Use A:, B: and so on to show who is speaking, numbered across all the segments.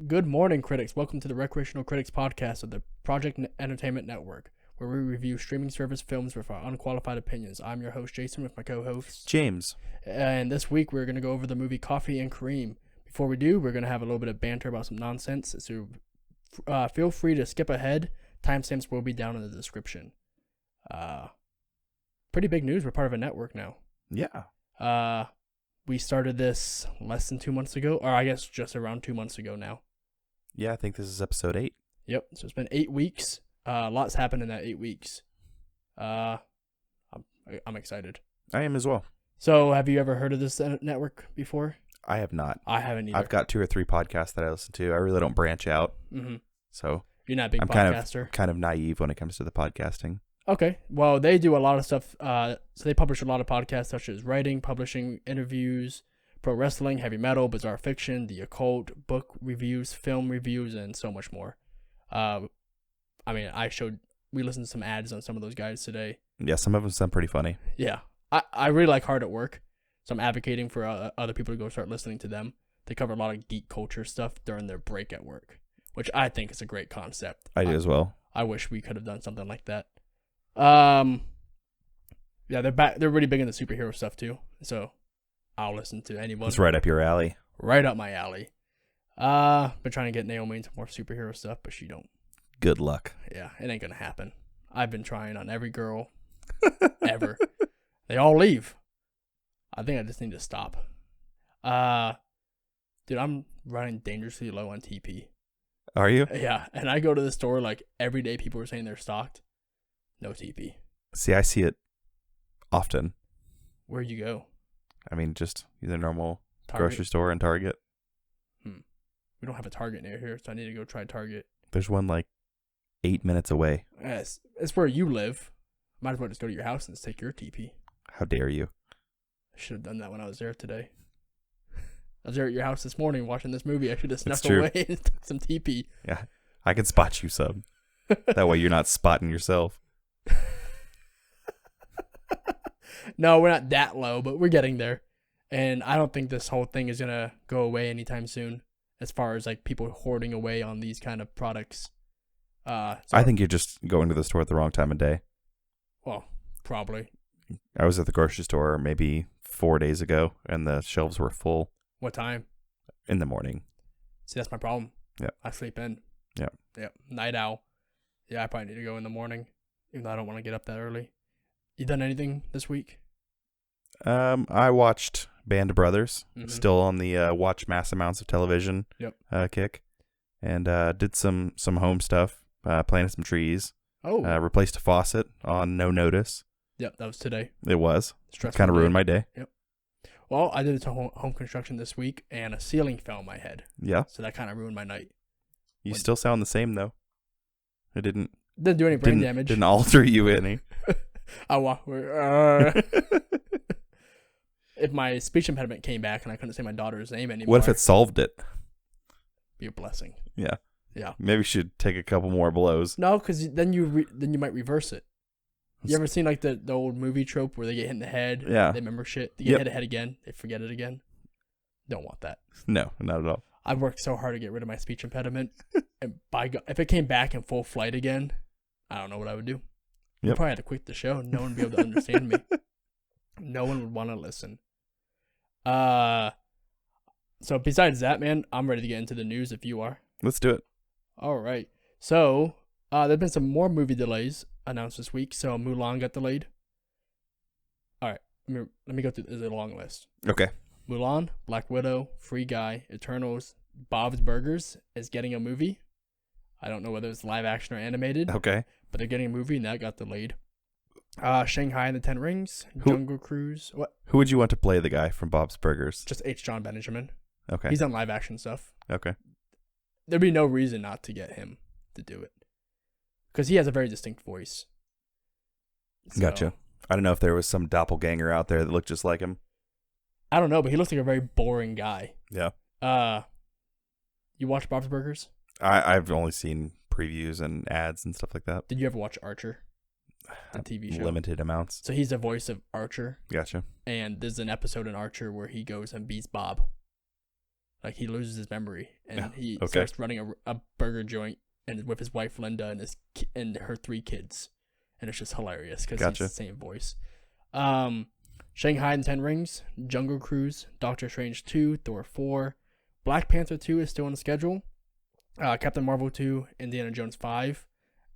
A: Good morning, critics. Welcome to the Recreational Critics Podcast of the Entertainment Network, where we review streaming service films with our unqualified opinions. I'm your host, Jason, with my co-host,
B: James.
A: And this week, we're going to go over the movie Coffee Kareem. Before we do, we're going to have a little bit of banter about some nonsense, so feel free to skip ahead. Timestamps will be down in the description. Pretty big news. We're part of a network now.
B: Yeah.
A: We started this less than 2 months ago, or I guess just around 2 months ago now.
B: Yeah, I think this is episode 8.
A: Yep. So it's been 8 weeks. Lots happened in that 8 weeks. I'm excited.
B: I am as well.
A: So have you ever heard of this network before?
B: I have not.
A: I haven't either.
B: I've got 2 or 3 podcasts that I listen to. I really don't branch out.
A: Mm-hmm.
B: So
A: you're not a big
B: I'm
A: podcaster.
B: kind of naive when it comes to the podcasting.
A: Okay. Well, they do a lot of stuff. So they publish a lot of podcasts such as writing, publishing, interviews, pro wrestling, heavy metal, bizarre fiction, the occult, book reviews, film reviews, and so much more. We listened to some ads on some of those guys today.
B: Yeah, some of them sound pretty funny.
A: Yeah. I really like Hard at Work, so I'm advocating for other people to go start listening to them. They cover a lot of geek culture stuff during their break at work, which I think is a great concept.
B: I do as well.
A: I wish we could have done something like that. Yeah, they're really big into superhero stuff too, so I'll listen to anyone.
B: It's right up your alley.
A: Right up my alley. Been trying to get Naomi into more superhero stuff, but she don't.
B: Good luck.
A: Yeah, it ain't gonna happen. I've been trying on every girl ever. They all leave. I think I just need to stop. Dude, I'm running dangerously low on TP.
B: Are you?
A: Yeah, and I go to the store like every day. People are saying they're stocked. No TP.
B: See, I see it often.
A: Where'd you go?
B: I mean, just either normal
A: Target?
B: grocery store and Target.
A: We don't have a Target near here, so I need to go try Target.
B: There's one like 8 minutes away.
A: Yes, it's where you live. Might as well just go to your house and just take your TP.
B: How dare you?
A: I should have done that when I was there today. I was there at your house this morning watching this movie. I should have snuck away and took some TP.
B: Yeah, I can spot you some. That way you're not spotting yourself.
A: No, we're not that low, but we're getting there. And I don't think this whole thing is going to go away anytime soon as far as like people hoarding away on these kind of products.
B: I think you're just going to the store at the wrong time of day.
A: Well, probably.
B: I was at the grocery store maybe 4 days ago, and the shelves were full.
A: What time?
B: In the morning.
A: See, that's my problem.
B: Yeah.
A: I sleep in.
B: Yeah.
A: Yeah. Night owl. Yeah, I probably need to go in the morning, even though I don't want to get up that early. You done anything this week?
B: I watched Band of Brothers,
A: Mm-hmm.
B: still on the watch mass amounts of television kick, and did some home stuff, planted some trees, replaced a faucet on no notice.
A: Yep, that was today.
B: It was.
A: Stressful.
B: Kind of ruined my day.
A: Yep. Well, I did some home construction this week, and a ceiling fell on my head.
B: Yeah.
A: So that kind of ruined my night.
B: You still sound the same, though. It didn't
A: do any brain damage.
B: Didn't alter you any.
A: If my speech impediment came back and I couldn't say my daughter's name anymore.
B: What if it solved it?
A: Be a blessing.
B: Yeah.
A: Yeah.
B: Maybe you should take a couple more blows.
A: No, because then you might reverse it. You ever seen like the old movie trope where they get hit in the head?
B: Yeah.
A: They remember shit. They get hit in the head again. They forget it again. Don't want that.
B: No, not at all.
A: I've worked so hard to get rid of my speech impediment. And if it came back in full flight again, I don't know what I would do. I'd probably have to quit the show. No one would be able to understand me. No one would want to listen. So besides that, man, I'm ready to get into the news if you are.
B: Let's do it.
A: All right. So there have been some more movie delays announced this week. So Mulan got delayed. All right. Let me go through. This is a long list.
B: Okay.
A: Mulan, Black Widow, Free Guy, Eternals, Bob's Burgers is getting a movie. I don't know whether it's live action or animated.
B: Okay.
A: But they're getting a movie, and that got delayed. Shanghai and the Ten Rings, Jungle Cruise. What?
B: Who would you want to play the guy from Bob's Burgers?
A: Just H. John Benjamin.
B: Okay.
A: He's done live action stuff.
B: Okay.
A: There'd be no reason not to get him to do it. Because he has a very distinct voice. So,
B: Gotcha. I don't know if there was some doppelganger out there that looked just like him.
A: I don't know, but he looks like a very boring guy.
B: Yeah.
A: You watch Bob's Burgers?
B: I've only seen previews and ads and stuff like that.
A: Did you ever watch Archer? The TV show.
B: Limited amounts.
A: So he's the voice of Archer.
B: Gotcha.
A: And there's an episode in Archer where he goes and beats Bob. Like he loses his memory and he starts running a burger joint and with his wife Linda and her 3 kids, and it's just hilarious because he's the same voice. Shanghai and 10 Rings, Jungle Cruise, Doctor Strange 2, Thor 4, Black Panther 2 is still on the schedule. Captain Marvel 2, Indiana Jones 5.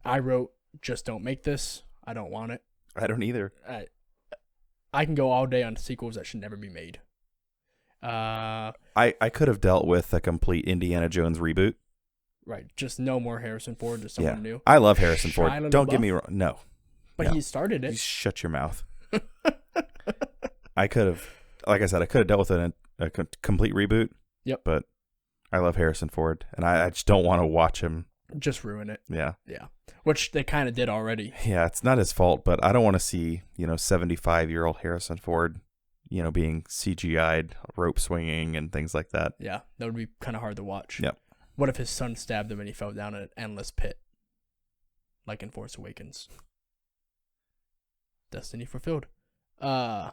A: I wrote, just don't make this. I don't want it.
B: I don't either.
A: I can go all day on sequels that should never be made.
B: I could have dealt with a complete Indiana Jones reboot.
A: Right. Just no more Harrison Ford, just someone new.
B: I love Harrison Ford. Don't get me wrong. No.
A: But he started it.
B: You shut your mouth. I could have, like I said, I could have dealt with a complete reboot.
A: Yep.
B: But I love Harrison Ford, and I just don't want to watch him
A: just ruin it.
B: Yeah.
A: Yeah. Which they kind of did already.
B: Yeah, it's not his fault, but I don't want to see, 75-year-old Harrison Ford, being CGI'd, rope swinging and things like that.
A: Yeah, that would be kind of hard to watch.
B: Yep.
A: What if his son stabbed him and he fell down an endless pit? Like in Force Awakens. Destiny fulfilled. So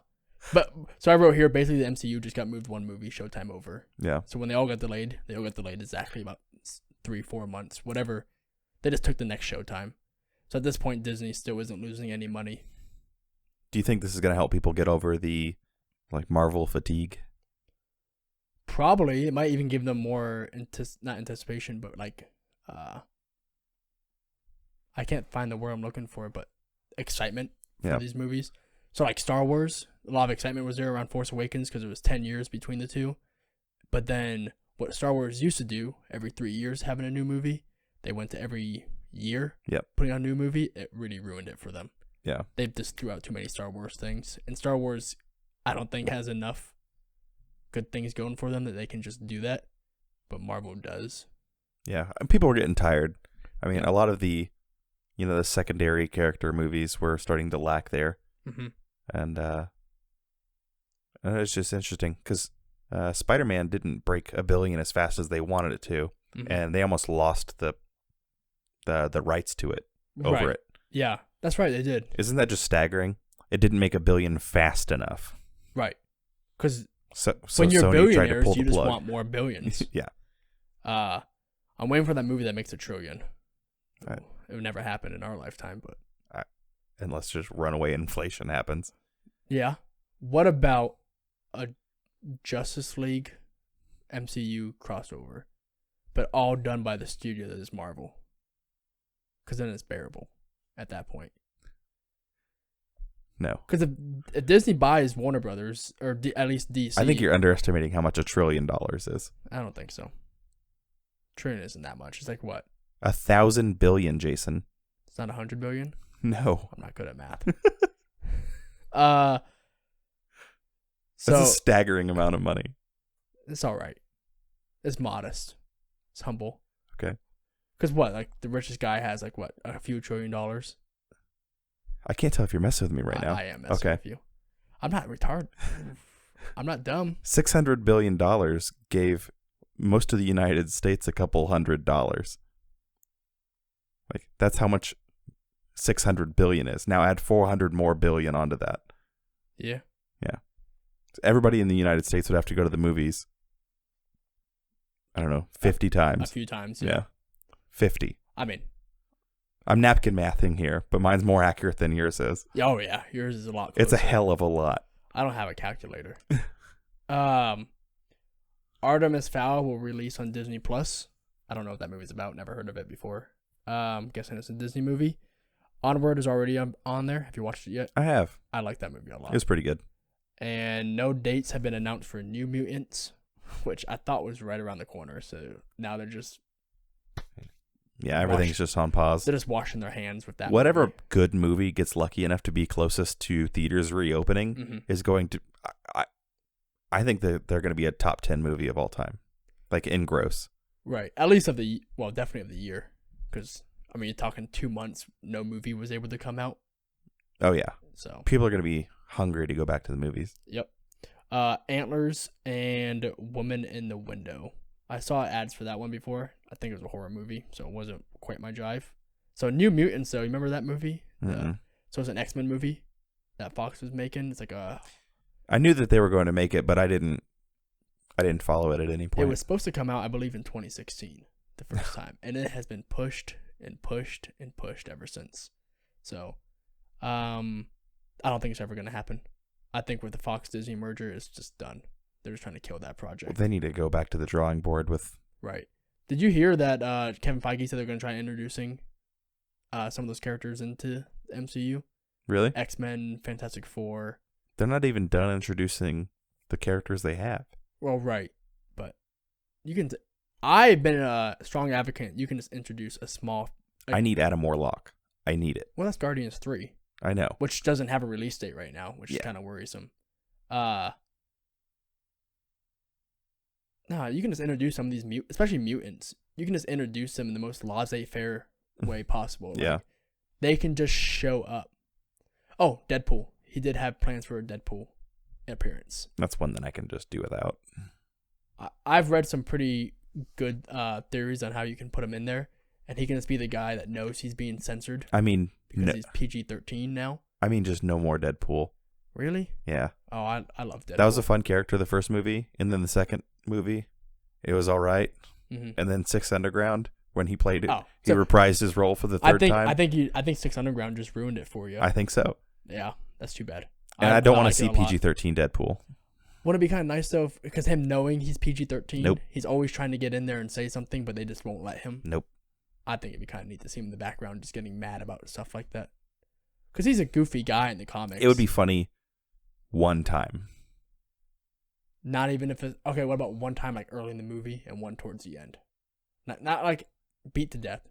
A: I wrote here, basically the MCU just got moved one movie, Showtime over.
B: Yeah.
A: So when they all got delayed exactly about 3-4 months, whatever. They just took the next Showtime. So at this point, Disney still isn't losing any money.
B: Do you think this is going to help people get over the Marvel fatigue?
A: Probably. It might even give them more, not anticipation, but I can't find the word I'm looking for, but excitement for these movies. So Star Wars, a lot of excitement was there around Force Awakens because it was 10 years between the two. But then what Star Wars used to do, every 3 years having a new movie, they went to every year putting out a new movie. It really ruined it for them.
B: Yeah.
A: They just threw out too many Star Wars things. And Star Wars, I don't think has enough good things going for them that they can just do that. But Marvel does.
B: Yeah. And people were getting tired. I mean, a lot of the, the secondary character movies were starting to lack there.
A: Mm-hmm.
B: And it's just interesting because Spider-Man didn't break $1 billion as fast as they wanted it to. Mm-hmm. And they almost lost the rights to it over it.
A: Yeah, that's right. They did.
B: Isn't that just staggering? It didn't make $1 billion fast enough.
A: Right. Because
B: when
A: you're
B: Sony
A: billionaires,
B: tried to
A: you just
B: plug.
A: want more billions.
B: Yeah.
A: I'm waiting for that movie that makes $1 trillion. It would never happen in our lifetime, but
B: unless just runaway inflation happens.
A: Yeah. What about a Justice League MCU crossover, but all done by the studio that is Marvel? Because then it's bearable at that point.
B: No.
A: Because if Disney buys Warner Brothers, or at least DC...
B: I think you're underestimating how much $1 trillion is.
A: I don't think so. Trillion isn't that much. It's like what?
B: 1,000 billion, Jason.
A: It's not 100 billion?
B: No.
A: I'm not good at math.
B: That's a staggering amount of money.
A: It's all right. It's modest. It's humble.
B: Okay.
A: Because what? The richest guy has what? A few $1 trillion?
B: I can't tell if you're messing with me right now.
A: I am messing with you. I'm not retarded. I'm not dumb.
B: $600 billion gave most of the United States a couple $100. That's how much 600 billion is. Now add 400 more billion onto that.
A: Yeah.
B: Yeah. So everybody in the United States would have to go to the movies. I don't know, 50 times.
A: A few times.
B: Yeah. 50.
A: I mean,
B: I'm napkin mathing here, but mine's more accurate than yours is.
A: Oh yeah, yours is a lot closer.
B: It's a hell of a lot.
A: I don't have a calculator. Artemis Fowl will release on Disney Plus. I don't know what that movie's about. Never heard of it before. Guessing it's a Disney movie. Onward is already on there. Have you watched it yet?
B: I have.
A: I like that movie a lot.
B: It was pretty good.
A: And no dates have been announced for New Mutants, which I thought was right around the corner. So now they're just...
B: Yeah, everything's just on pause.
A: They're just washing their hands with that.
B: Whatever
A: movie.
B: good movie gets lucky enough to be closest to theaters reopening is going to... I think that they're going to be a top 10 movie of all time. In gross.
A: Right. At least definitely of the year. Because, you're talking 2 months, no movie was able to come out.
B: Oh, yeah.
A: So
B: people are going to be hungry to go back to the movies.
A: Yep. Antlers and Woman in the Window. I saw ads for that one before. I think it was a horror movie, so it wasn't quite my jive. So New Mutants, though, you remember that movie? So it's an X-Men movie that Fox was making. It's
B: I knew that they were going to make it, but I I didn't follow it at any point.
A: It was supposed to come out, I believe, in 2016, the first time, and it has been pushed and pushed and pushed ever since. So, I don't think it's ever going to happen. I think with the Fox Disney merger, it's just done. They're just trying to kill that project.
B: Well, they need to go back to the drawing board with.
A: Right. Did you hear that Kevin Feige said they're going to try introducing some of those characters into the MCU?
B: Really?
A: X-Men, Fantastic Four.
B: They're not even done introducing the characters they have.
A: Well, right. But you can... I've been a strong advocate. You can just introduce a small...
B: I need Adam Warlock. I need it.
A: Well, that's Guardians 3.
B: I know.
A: Which doesn't have a release date right now, which is kind of worrisome. No, you can just introduce some of these especially mutants. You can just introduce them in the most laissez-faire way possible.
B: Yeah.
A: Like, they can just show up. Oh, Deadpool. He did have plans for a Deadpool appearance.
B: That's one that I can just do without.
A: I've read some pretty good theories on how you can put him in there, and he can just be the guy that knows he's being censored.
B: I mean,
A: because he's PG-13 now.
B: I mean, just no more Deadpool.
A: Really?
B: Yeah.
A: Oh, I love Deadpool.
B: That was a fun character, the first movie, and then the second movie, it was all right.
A: Mm-hmm.
B: And then Six Underground, when he played it, he reprised his role for the third time.
A: I think Six Underground just ruined it for you.
B: I think so.
A: Yeah, that's too bad.
B: And I don't want to see PG-13 Deadpool.
A: Wouldn't it be kind of nice though, because him knowing he's PG-13,
B: nope.
A: He's always trying to get in there and say something, but they just won't let him.
B: Nope.
A: I think it'd be kind of neat to see him in the background just getting mad about stuff like that. Because he's a goofy guy in the comics.
B: It would be funny one time.
A: Not even if it's... Okay, what about one time like early in the movie and one towards the end? Not like beat to death.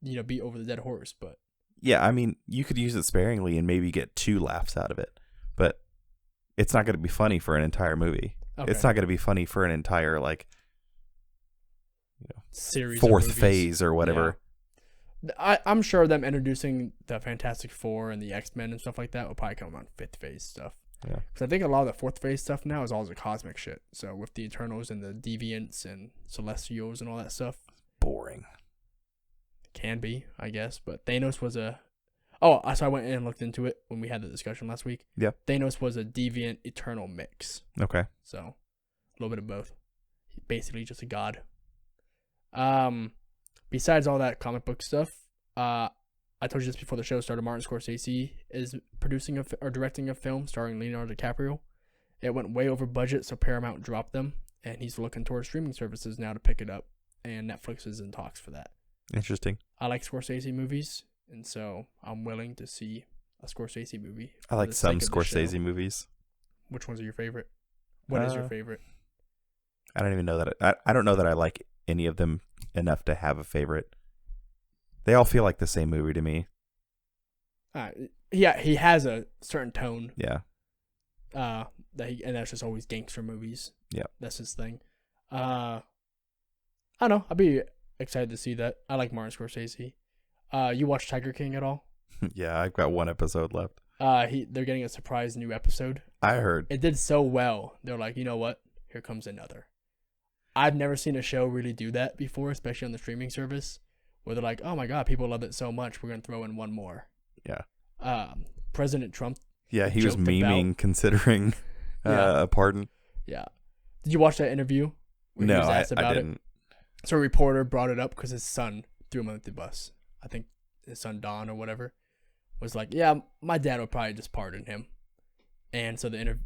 A: Beat over the dead horse, but...
B: Yeah, I mean, you could use it sparingly and maybe get 2 laughs out of it. But it's not going to be funny for an entire movie. Okay. It's not going to be funny for an entire,
A: series
B: 4th phase or whatever.
A: Yeah. I'm sure them introducing the Fantastic Four and the X-Men and stuff like that will probably come on 5th phase stuff.
B: Yeah.
A: Because I think a lot of the 4th phase stuff now is all the cosmic shit. So with the Eternals and the Deviants and Celestials and all that stuff.
B: Boring.
A: Can be, I guess. But Thanos was a... Oh, so I went in and looked into it when we had the discussion last week.
B: Yeah.
A: Thanos was a Deviant Eternal mix.
B: Okay.
A: So, a little bit of both. He's basically just a god. Besides all that comic book stuff, I told you just before the show started, Martin Scorsese is producing or directing a film starring Leonardo DiCaprio. It went way over budget, so Paramount dropped them, and he's looking towards streaming services now to pick it up, and Netflix is in talks for that.
B: Interesting.
A: I like Scorsese movies, and so I'm willing to see a Scorsese movie.
B: I like some Scorsese movies.
A: Which ones are your favorite? What is your favorite?
B: I don't even know that. I don't know that I like any of them enough to have a favorite. They all feel like the same movie to me.
A: Yeah, he has a certain tone.
B: Yeah.
A: And that's just always gangster movies.
B: Yeah.
A: That's his thing. I don't know. I'd be excited to see that. I like Martin Scorsese. You watch Tiger King at all?
B: Yeah, I've got 1 episode left.
A: They're getting a surprise new episode.
B: I heard.
A: It did so well. They're like, you know what? Here comes another. I've never seen a show really do that before, especially on the streaming service, where they're like, oh my God, people love it so much, we're going to throw in one more.
B: Yeah.
A: President Trump.
B: Yeah, he was memeing considering a pardon.
A: Yeah. Did you watch that interview?
B: No, I didn't.
A: So a reporter brought it up because his son threw him under the bus. I think his son Don or whatever was like, yeah, my dad would probably just pardon him. And so the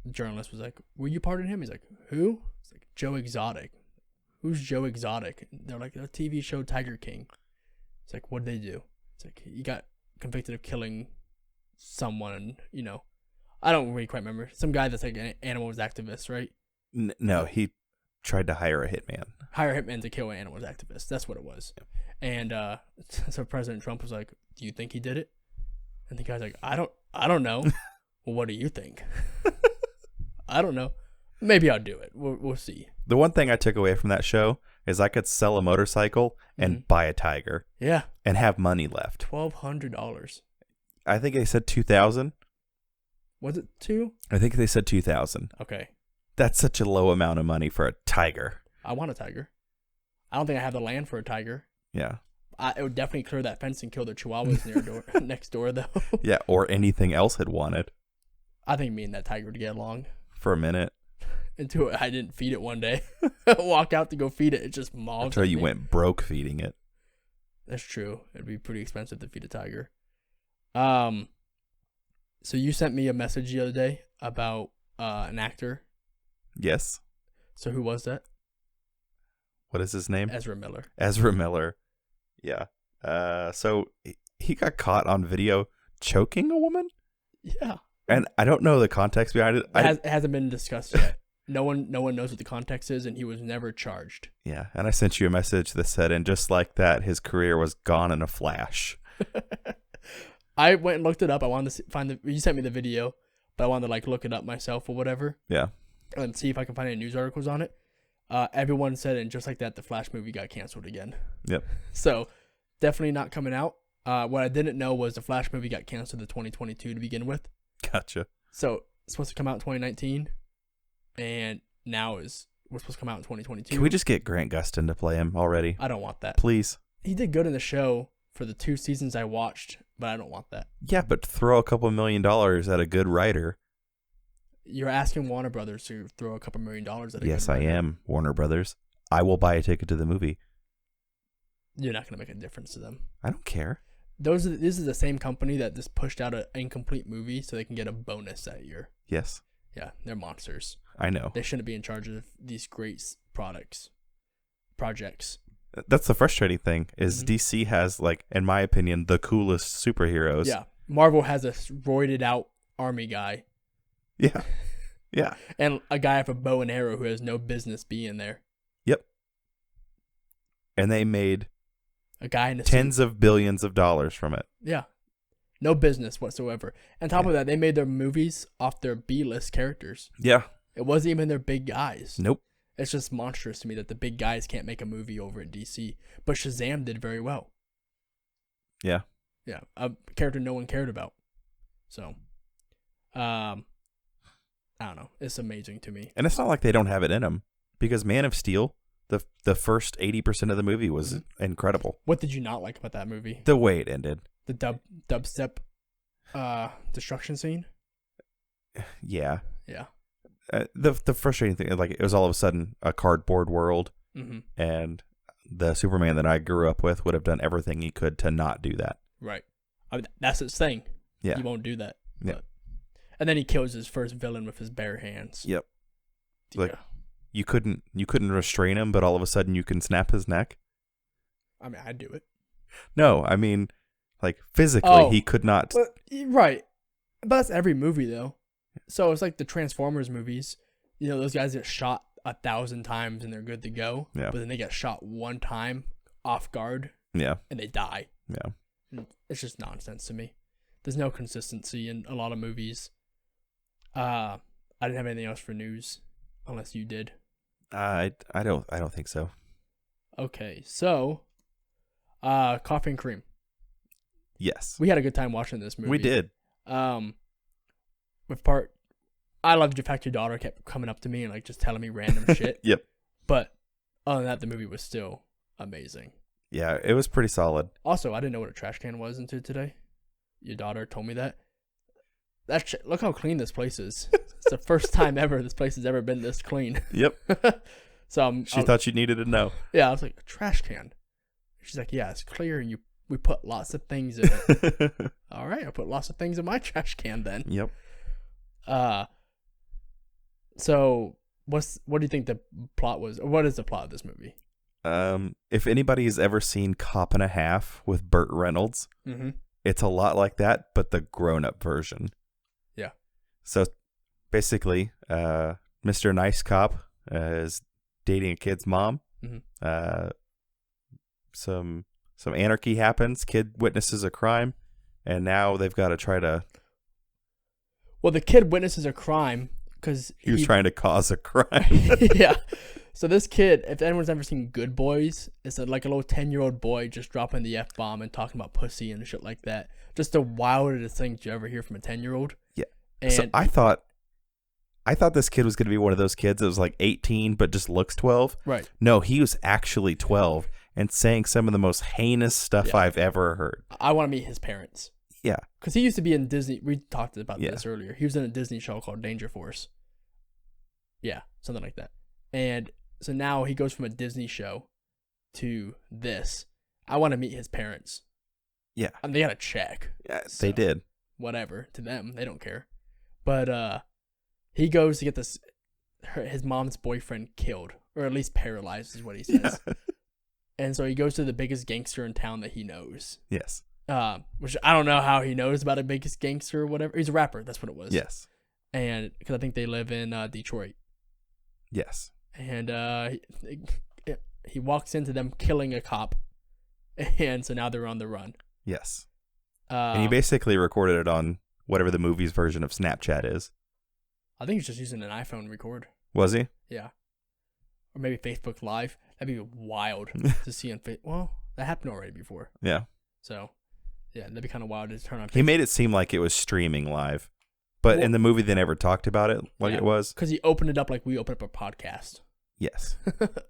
A: journalist was like, will you pardon him? He's like, who? It's like, Joe Exotic. Who's Joe Exotic? And they're like, the TV show Tiger King. It's like, what did they do? It's like, he got convicted of killing someone, I don't really quite remember. Some guy that's like an animals activist, right?
B: No, he tried to hire a hitman. Hire
A: a hitman to kill an animals activist. That's what it was. Yeah. And so President Trump was like, do you think he did it? And the guy's like, I don't know. Well, what do you think? I don't know. Maybe I'll do it. We'll see.
B: The one thing I took away from that show is I could sell a motorcycle and buy a tiger.
A: Yeah.
B: And have money left.
A: $1,200.
B: I think they said 2,000.
A: Was it 2?
B: I think they said 2,000.
A: Okay.
B: That's such a low amount of money for a tiger.
A: I want a tiger. I don't think I have the land for a tiger.
B: Yeah.
A: It would definitely clear that fence and kill the chihuahuas next door, though.
B: Yeah, or anything else it wanted.
A: I think me and that tiger would get along.
B: For a minute.
A: until I didn't feed it one day. Walk out to go feed it. It just mauled.
B: Until you went broke feeding it.
A: That's true. It'd be pretty expensive to feed a tiger. So you sent me a message the other day about an actor.
B: Yes.
A: So who was that?
B: What is his name?
A: Ezra Miller.
B: Ezra Miller. Yeah. So he got caught on video choking a woman?
A: Yeah.
B: And I don't know the context behind it.
A: It hasn't been discussed yet. No one knows what the context is, and he was never charged.
B: Yeah. And I sent you a message that said, and just like that, his career was gone in a flash.
A: I went and looked it up. I wanted to find you sent me the video, but I wanted to look it up myself or whatever.
B: Yeah.
A: And see if I can find any news articles on it. Everyone said, and just like that, the Flash movie got canceled again.
B: Yep.
A: So definitely not coming out. What I didn't know was the Flash movie got canceled in 2022 to begin with.
B: Gotcha.
A: So it's supposed to come out in 2019, and now we're supposed to come out in 2022.
B: Can we just get Grant Gustin to play him already?
A: I don't want that.
B: Please.
A: He did good in the show for the 2 seasons I watched, but I don't want that.
B: Yeah, but throw a couple $1 million at a good writer.
A: You're asking Warner Brothers to throw a couple $1 million at a good writer.
B: Yes, I am, Warner Brothers. I will buy a ticket to the movie.
A: You're not going to make a difference to them.
B: I don't care.
A: This is the same company that just pushed out an incomplete movie so they can get a bonus that year.
B: Yes.
A: Yeah, they're monsters.
B: I know.
A: They shouldn't be in charge of these great projects.
B: That's the frustrating thing is DC has, in my opinion, the coolest superheroes.
A: Yeah. Marvel has a roided out army guy.
B: Yeah. Yeah.
A: And a guy with a bow and arrow who has no business being there.
B: Yep. And they made
A: a guy in a
B: tens
A: suit.
B: of billions of dollars from it.
A: Yeah. No business whatsoever. On top of that, they made their movies off their B-list characters.
B: Yeah.
A: It wasn't even their big guys.
B: Nope.
A: It's just monstrous to me that the big guys can't make a movie over at DC. But Shazam did very well.
B: Yeah.
A: Yeah. A character no one cared about. So, I don't know. It's amazing to me.
B: And it's not like they don't have it in them. Because Man of Steel, the first 80% of the movie was incredible.
A: What did you not like about that movie?
B: The way it ended.
A: The dubstep destruction scene?
B: Yeah.
A: Yeah.
B: The frustrating thing, it was all of a sudden a cardboard world, and the Superman that I grew up with would have done everything he could to not do that.
A: Right. I mean, that's his thing.
B: Yeah.
A: He won't do that.
B: Yeah.
A: And then he kills his first villain with his bare hands.
B: Yep.
A: Yeah.
B: You couldn't restrain him, but all of a sudden you can snap his neck.
A: I mean, I'd do it.
B: No, I mean, physically he could not.
A: Right. But that's every movie though. So it's like the Transformers movies. You know, those guys get shot 1,000 times and they're good to go.
B: Yeah.
A: But then they get shot one time off guard.
B: Yeah.
A: And they die.
B: Yeah.
A: And it's just nonsense to me. There's no consistency in a lot of movies. I didn't have anything else for news, unless you did.
B: I don't think so.
A: Okay, so Coffee and Cream.
B: Yes.
A: We had a good time watching this movie.
B: We did.
A: I loved the fact your daughter kept coming up to me and just telling me random shit.
B: Yep.
A: But other than that, the movie was still amazing.
B: Yeah, it was pretty solid.
A: Also, I didn't know what a trash can was until today. Your daughter told me that. Look how clean this place is. It's the first time ever this place has ever been this clean.
B: Yep.
A: So
B: she thought you needed to know.
A: Yeah, I was like, a trash can. She's like, yeah, it's clear, and we put lots of things in it. All right, I put lots of things in my trash can then.
B: Yep.
A: So what do you think the plot was? Or what is the plot of this movie?
B: If anybody has ever seen Cop and a Half with Burt Reynolds, it's a lot like that, but the grown-up version.
A: Yeah.
B: So basically, Mr. Nice Cop is dating a kid's mom. Some anarchy happens. Kid witnesses a crime, and now they've got to try to.
A: Well, the kid witnesses a crime because
B: he was trying to cause a crime.
A: Yeah. So this kid, if anyone's ever seen Good Boys, it's like a little 10-year-old boy just dropping the F-bomb and talking about pussy and shit like that. Just the wildest thing you ever hear from a 10-year-old.
B: Yeah.
A: And
B: so I thought this kid was going to be one of those kids that was 18 but just looks 12.
A: Right.
B: No, he was actually 12 and saying some of the most heinous stuff I've ever heard.
A: I want to meet his parents.
B: Yeah.
A: Because he used to be in Disney. We talked about this earlier. He was in a Disney show called Danger Force. Yeah, something like that. And so now he goes from a Disney show to this. I want to meet his parents.
B: Yeah.
A: And they got a check.
B: Yeah, so they did.
A: Whatever. To them, they don't care. But he goes to get his mom's boyfriend killed, or at least paralyzed is what he says. Yeah. And so he goes to the biggest gangster in town that he knows.
B: Yes.
A: Which I don't know how he knows about a biggest gangster or whatever. He's a rapper. That's what it was.
B: Yes.
A: And because I think they live in Detroit.
B: Yes.
A: And he walks into them killing a cop. And so now they're on the run.
B: Yes. And he basically recorded it on whatever the movie's version of Snapchat is.
A: I think he's just using an iPhone to record.
B: Was he?
A: Yeah. Or maybe Facebook Live. That'd be wild to see on Facebook. Well, that happened already before.
B: Yeah.
A: So, yeah, that'd be kind of wild to turn on Facebook.
B: He made it seem like it was streaming live. But in the movie, they never talked about it like it was.
A: Because he opened it up like we open up a podcast.
B: Yes.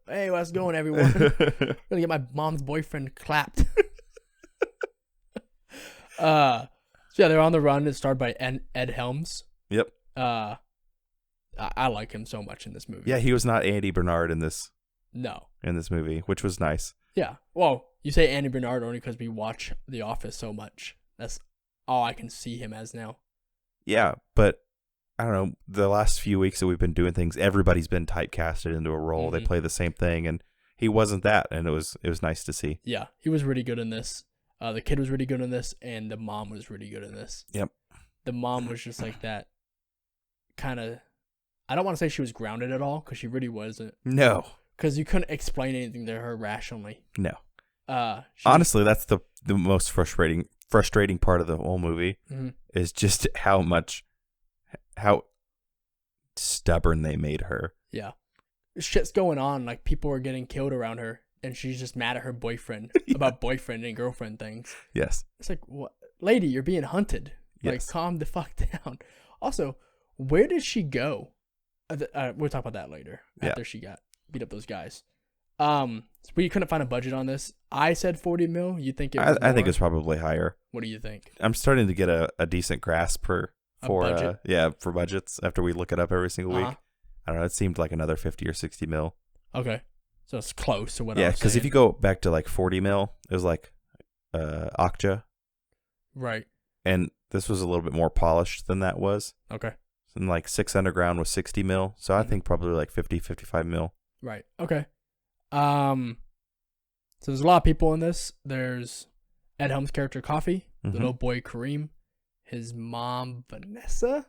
A: Hey, how's it going, everyone? I'm gonna get my mom's boyfriend clapped. So yeah, they're on the run. It's starred by Ed Helms.
B: Yep.
A: I like him so much in this movie.
B: Yeah, he was not Andy Bernard in this.
A: No.
B: In this movie, which was nice.
A: Yeah. Well, you say Andy Bernard only because we watch The Office so much. That's all I can see him as now.
B: Yeah, but I don't know. The last few weeks that we've been doing things, everybody's been typecasted into a role. Mm-hmm. They play the same thing, and he wasn't that, and it was nice to see.
A: Yeah, he was really good in this. The kid was really good in this, and the mom was really good in this.
B: Yep.
A: The mom was just like that kind of... I don't want to say she was grounded at all, because she really wasn't.
B: No.
A: Because you couldn't explain anything to her rationally.
B: No. Honestly, that's the most frustrating part of the whole movie, mm-hmm. is just how stubborn they made her.
A: Yeah. Shit's going on. Like, people are getting killed around her, and she's just mad at her boyfriend about boyfriend and girlfriend things.
B: Yes.
A: It's like, what? Lady, you're being hunted. Like, yes. Calm the fuck down. Also, where did she go? We'll talk about that later. After she got beat up those guys. So we couldn't find a budget on this. I said 40 mil. You think it was
B: I think it's probably higher.
A: What do you think?
B: I'm starting to get a decent grasp for budgets after we look it up every single week. I don't know. It seemed like another 50 or 60 mil.
A: Okay. So it's close to what I was saying.
B: Yeah, because if you go back to like 40 mil, it was like Okja.
A: Right.
B: And this was a little bit more polished than that was.
A: Okay.
B: And like 6 Underground was 60 mil. So I think probably like 50, 55 mil.
A: Right. Okay. So there's a lot of people in this. There's Ed Helms' character Coffee, the little boy Kareem, his mom Vanessa,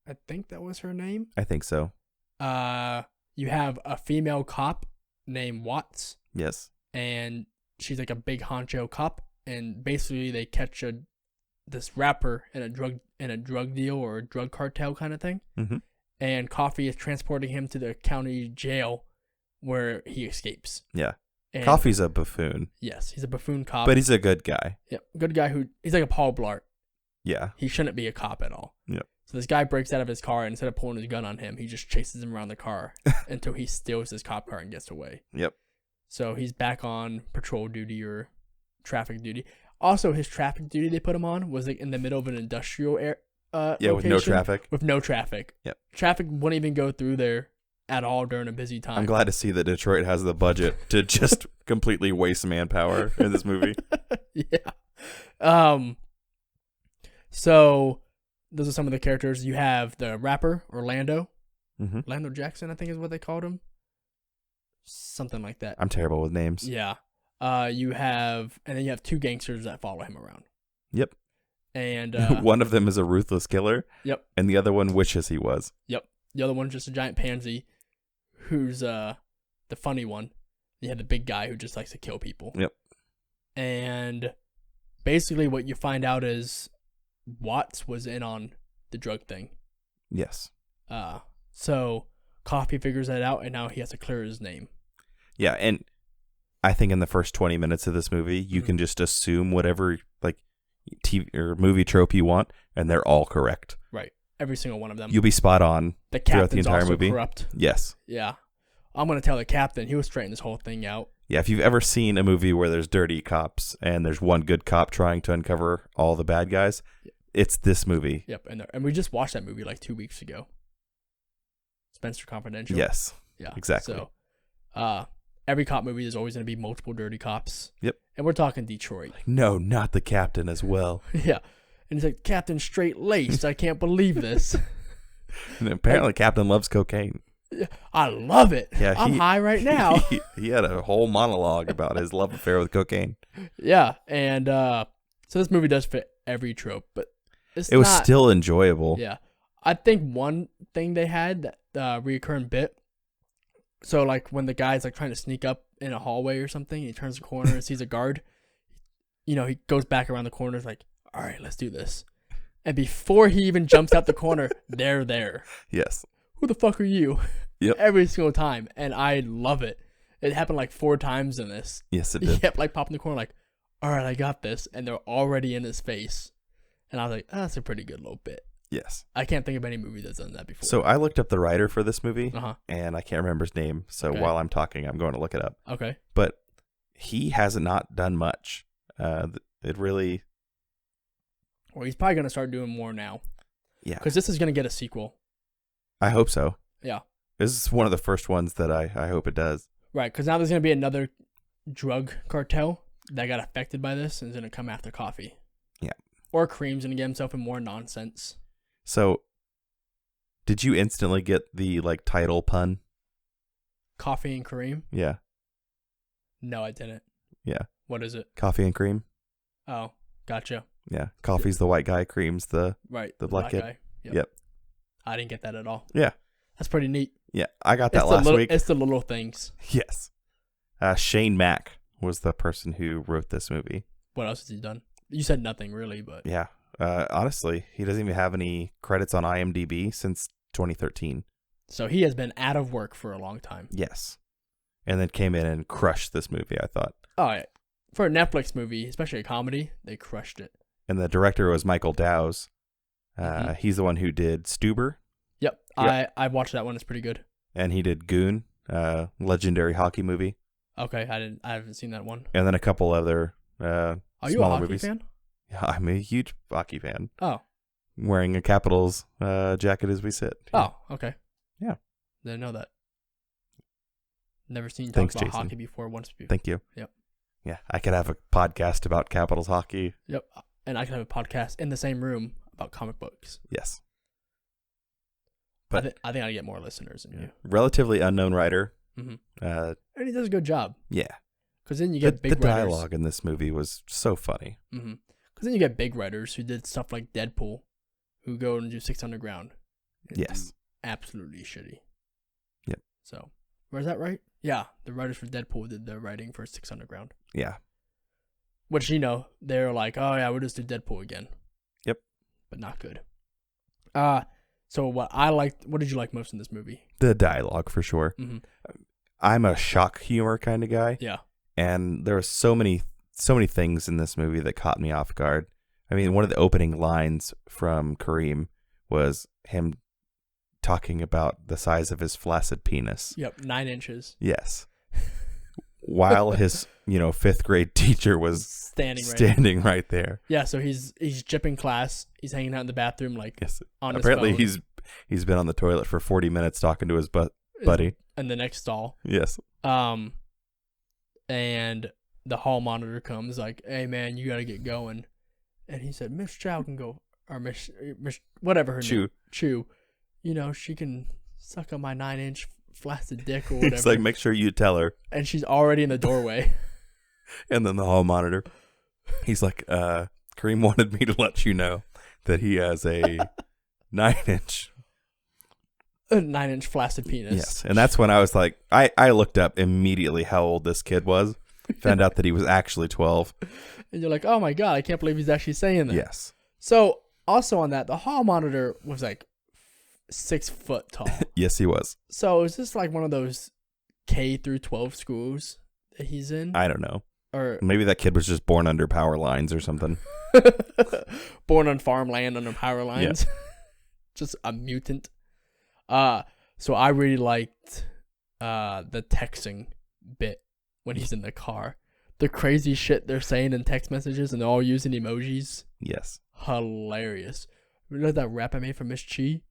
A: I think that was her name.
B: I think so.
A: You have a female cop named Watts.
B: Yes.
A: And she's like a big honcho cop, and basically they catch this rapper in a drug deal or a drug cartel kind of thing. Mm-hmm. And Coffee is transporting him to the county jail where he escapes. Yeah. And
B: Coffee's a buffoon.
A: Yes, he's a buffoon cop.
B: But he's a good guy.
A: Yeah, good guy he's like a Paul Blart.
B: Yeah.
A: He shouldn't be a cop at all.
B: Yeah.
A: So this guy breaks out of his car, and instead of pulling his gun on him, he just chases him around the car until he steals his cop car and gets away.
B: Yep.
A: So he's back on patrol duty or traffic duty. Also, his traffic duty they put him on was like in the middle of an industrial location,
B: with no traffic.
A: With no traffic.
B: Yep.
A: Traffic wouldn't even go through there at all during a busy time.
B: I'm glad to see that Detroit has the budget to just completely waste manpower in this movie.
A: Yeah. So those are some of the characters. You have the rapper Orlando. Mm-hmm. Orlando Jackson, I think is what they called him. Something like that.
B: I'm terrible with names.
A: Yeah. You have two gangsters that follow him around.
B: Yep.
A: And
B: one of them is a ruthless killer.
A: Yep.
B: And the other one wishes he was.
A: Yep. The other one's just a giant pansy who's the funny one. You have the big guy who just likes to kill people.
B: Yep.
A: And basically what you find out is Watts was in on the drug thing.
B: Yes.
A: So Coffee figures that out, and now he has to clear his name.
B: Yeah, and I think in the first 20 minutes of this movie, you can just assume whatever like TV or movie trope you want, and they're all correct.
A: Right. Every single one of them.
B: You'll be spot on throughout the entire movie.
A: Corrupt.
B: Yes.
A: Yeah. I'm going to tell the captain. He was straightening this whole thing out.
B: Yeah, if you've ever seen a movie where there's dirty cops and there's one good cop trying to uncover all the bad guys, it's this movie.
A: Yep, and we just watched that movie like 2 weeks ago. Spencer Confidential.
B: Yes.
A: Yeah.
B: Exactly.
A: So, every cop movie there's always going to be multiple dirty cops.
B: Yep.
A: And we're talking Detroit.
B: No, not the captain as well.
A: Yeah. And he's like, Captain straight laced. I can't believe this.
B: And apparently, Captain loves cocaine.
A: I love it.
B: Yeah,
A: I'm high right now.
B: He had a whole monologue about his love affair with cocaine.
A: Yeah. And so this movie does fit every trope, but
B: it was still enjoyable.
A: Yeah. I think one thing they had, that recurring bit, so like when the guy's like trying to sneak up in a hallway or something, he turns the corner and sees a guard, he goes back around the corner, is like, all right, let's do this. And before he even jumps out the corner, they're there.
B: Yes.
A: Who the fuck are you?
B: Yep.
A: Every single time. And I love it. It happened like 4 times in this.
B: Yes, it
A: He
B: did.
A: kept like popping the corner like, all right, I got this. And they're already in his face. And I was like, that's a pretty good little bit.
B: Yes.
A: I can't think of any movie that's done that before.
B: So I looked up the writer for this movie,
A: Uh-huh.
B: and I can't remember his name. So
A: Okay.
B: while I'm talking, I'm going to look it up.
A: Okay.
B: But he has not done much. It really...
A: Well, he's probably going to start doing more now.
B: Yeah.
A: Because this is going to get a sequel.
B: I hope so.
A: Yeah.
B: This is one of the first ones that I hope it does.
A: Right, because now there's going to be another drug cartel that got affected by this and is going to come after Coffee.
B: Yeah.
A: Or Kareem's going to get himself in more nonsense.
B: So, did you instantly get the title pun?
A: Coffee and Kareem?
B: Yeah.
A: No, I didn't.
B: Yeah.
A: What is it?
B: Coffee and cream?
A: Oh, gotcha.
B: Yeah. Coffee's the white guy, cream's the black kid.
A: guy.
B: Yep.
A: I didn't get that at all.
B: Yeah.
A: That's pretty neat.
B: Yeah. I got that last week.
A: It's the little things.
B: Yes. Shane Mack was the person who wrote this movie.
A: What else has he done? You said nothing really, but...
B: Yeah. Honestly, he doesn't even have any credits on IMDb since 2013.
A: So he has been out of work for a long time.
B: Yes. And then came in and crushed this movie, I thought.
A: Oh, yeah. For a Netflix movie, especially a comedy, they crushed it.
B: And the director was Michael Dowse. He's the one who did Stuber.
A: Yep. I watched that one. It's pretty good.
B: And he did Goon, legendary hockey movie.
A: Okay, I haven't seen that one.
B: And then a couple other
A: Are you a
B: smaller
A: hockey
B: movies.
A: fan?
B: Yeah, I'm a huge hockey fan.
A: Oh.
B: Wearing a Capitals jacket as we sit.
A: Oh, okay.
B: Yeah.
A: Didn't know that. Never seen you talk
B: Thanks,
A: about
B: Jason.
A: hockey before. Once before.
B: Thank you.
A: Yep.
B: Yeah, I could have a podcast about Capitals hockey.
A: Yep. And I could have a podcast in the same room about comic books.
B: Yes.
A: But I think I get more listeners than you.
B: Relatively unknown writer.
A: Mm-hmm. And he does a good job.
B: Yeah.
A: Because then you get big
B: the
A: writers.
B: dialogue in this movie was so funny.
A: Mm-hmm. Because then you get big writers who did stuff like Deadpool, who go and do 6 Underground.
B: Yes.
A: Absolutely shitty.
B: Yep.
A: So, is that right? Yeah. The writers for Deadpool did the writing for 6 Underground.
B: Yeah.
A: Which, they're like, oh yeah, we'll just do Deadpool again.
B: Yep.
A: But not good. So what did you like most in this movie?
B: The dialogue, for sure.
A: Mm-hmm.
B: I'm a shock humor kind of guy.
A: Yeah.
B: And there were so many things in this movie that caught me off guard. I mean, one of the opening lines from Kareem was him talking about the size of his flaccid penis.
A: Yep, 9 inches.
B: Yes. While his, 5th grade teacher was standing right there.
A: Yeah, so he's jipping class. He's hanging out in the bathroom on his
B: Apparently
A: phone.
B: he's been on the toilet for 40 minutes talking to his buddy.
A: In the next stall.
B: Yes.
A: And the hall monitor comes like, "Hey man, you got to get going." And he said, "Miss Chow can go, or Miss whatever her name, Chu. She can suck on my 9-inch flaccid dick or whatever."
B: It's like, make sure you tell her.
A: And she's already in the doorway.
B: And then the hall monitor, he's like, Kareem wanted me to let you know that he has a 9-inch.
A: A 9-inch flaccid penis.
B: Yes. And that's when I was like, I looked up immediately how old this kid was. Found out that he was actually 12.
A: And you're like, oh my God, I can't believe he's actually saying that.
B: Yes.
A: So also on that, the hall monitor was like 6 foot tall.
B: Yes, he was.
A: So is this like one of those K through 12 schools that he's in?
B: I don't know.
A: Or
B: maybe that kid was just born under power lines or something.
A: Born on farmland under power lines. Yeah. Just a mutant. So I really liked the texting bit when he's in the car. The crazy shit they're saying in text messages and they're all using emojis.
B: Yes.
A: Hilarious. Remember that rap I made for Miss Chi?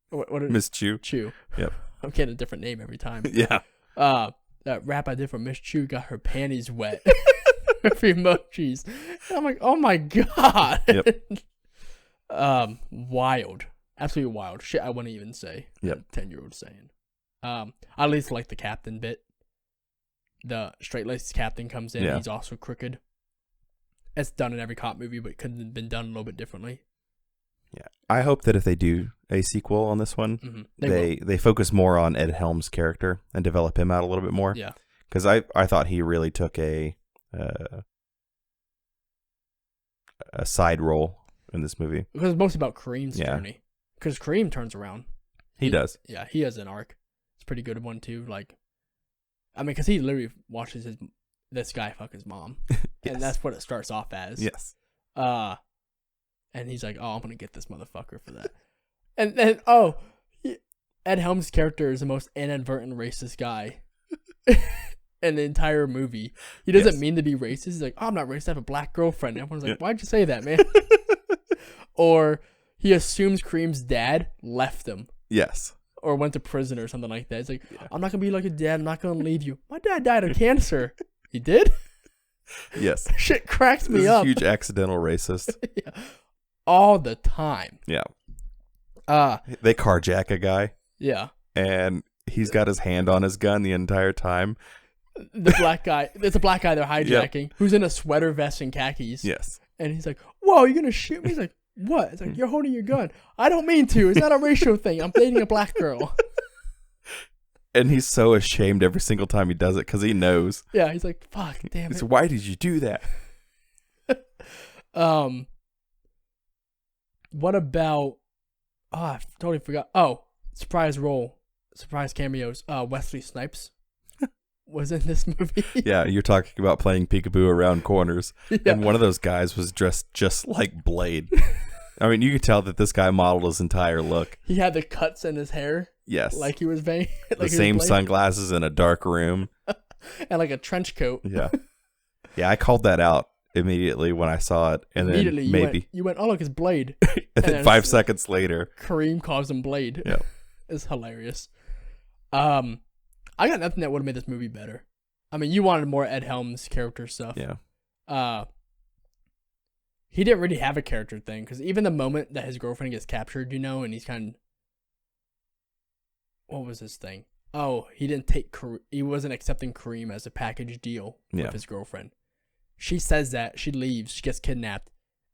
A: What
B: Miss Chu.
A: Chu.
B: Yep.
A: I'm getting a different name every time.
B: Yeah.
A: That rap I did for Miss Chu got her panties wet. With emojis. And I'm like, oh my god.
B: Yep.
A: Wild. Absolutely wild. Shit I wouldn't even say.
B: Yep.
A: 10-year-old saying. I at least like the captain bit. The straight-laced captain comes in.
B: Yeah.
A: He's also crooked. It's done in every cop movie, but it could have been done a little bit differently.
B: Yeah. I hope that if they do a sequel on this one, they focus more on Ed Helms' character and develop him out a little bit more.
A: Yeah.
B: Because I thought he really took a side role in this movie.
A: Because it's mostly about Kareem's journey. Because Kareem turns around.
B: He does.
A: Yeah, he has an arc. It's a pretty good one, too. Like, I mean, because he literally watches this guy fuck his mom.
B: Yes.
A: And that's what it starts off as.
B: Yes.
A: And he's like, oh, I'm going to get this motherfucker for that. And then, Ed Helms' character is the most inadvertent racist guy in the entire movie. He doesn't mean to be racist. He's like, oh, I'm not racist. I have a black girlfriend. And everyone's like, why'd you say that, man? Or he assumes Kareem's dad left him.
B: Yes.
A: Or went to prison or something like that. He's like, I'm not going to be like a dad. I'm not going to leave you. My dad died of cancer. He did?
B: Yes.
A: Shit cracks me
B: This is
A: up.
B: huge accidental racist.
A: Yeah. All the time.
B: Yeah.
A: They
B: carjack a guy.
A: Yeah.
B: And he's got his hand on his gun the entire time.
A: The black guy. It's a black guy they're hijacking who's in a sweater vest and khakis.
B: Yes.
A: And he's like, whoa, you're going to shoot me? He's like, what? It's like, you're holding your gun. I don't mean to. It's not a racial thing. I'm dating a black girl.
B: And he's so ashamed every single time he does it because he knows.
A: Yeah, he's like, fuck, damn it.
B: So why did you do that?
A: What about... Oh, I totally forgot. Oh, surprise cameos. Wesley Snipes was in this movie.
B: Yeah, you're talking about playing peekaboo around corners.
A: Yeah.
B: And one of those guys was dressed just like Blade. I mean, you could tell that this guy modeled his entire look.
A: He had the cuts in his hair.
B: Yes.
A: Like he was like
B: the same sunglasses in a dark room.
A: And like a trench coat.
B: Yeah. Yeah, I called that out immediately when I saw it. And then
A: you went, oh, look, it's Blade.
B: and then 5 seconds later.
A: Kareem calls him Blade.
B: Yeah.
A: It's hilarious. I got nothing that would have made this movie better. I mean, you wanted more Ed Helms character stuff.
B: Yeah.
A: He didn't really have a character thing, because even the moment that his girlfriend gets captured, and he's kind of... What was his thing? Oh, he wasn't accepting Kareem as a package deal with his girlfriend. She says that, she leaves, she gets kidnapped.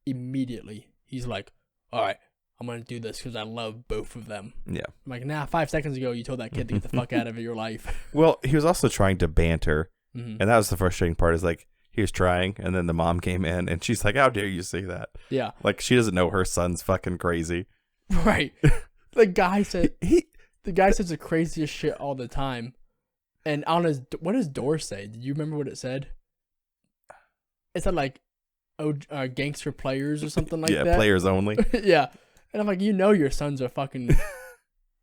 A: Immediately, he's like, all right, I'm going to do this because I love both of them.
B: Yeah.
A: I'm like, nah, 5 seconds ago, you told that kid to get the fuck out of your life.
B: Well, he was also trying to banter. And that was the frustrating part, is like, he was trying, and then the mom came in, and she's like, how dare you say that?
A: Yeah.
B: Like, she doesn't know her son's fucking crazy.
A: Right. The guy said... The guy says the craziest shit all the time. And on what does door say? Did you remember what it said? It said like, gangster players or something like that.
B: Yeah, players only.
A: Yeah. And I'm like, your son's a fucking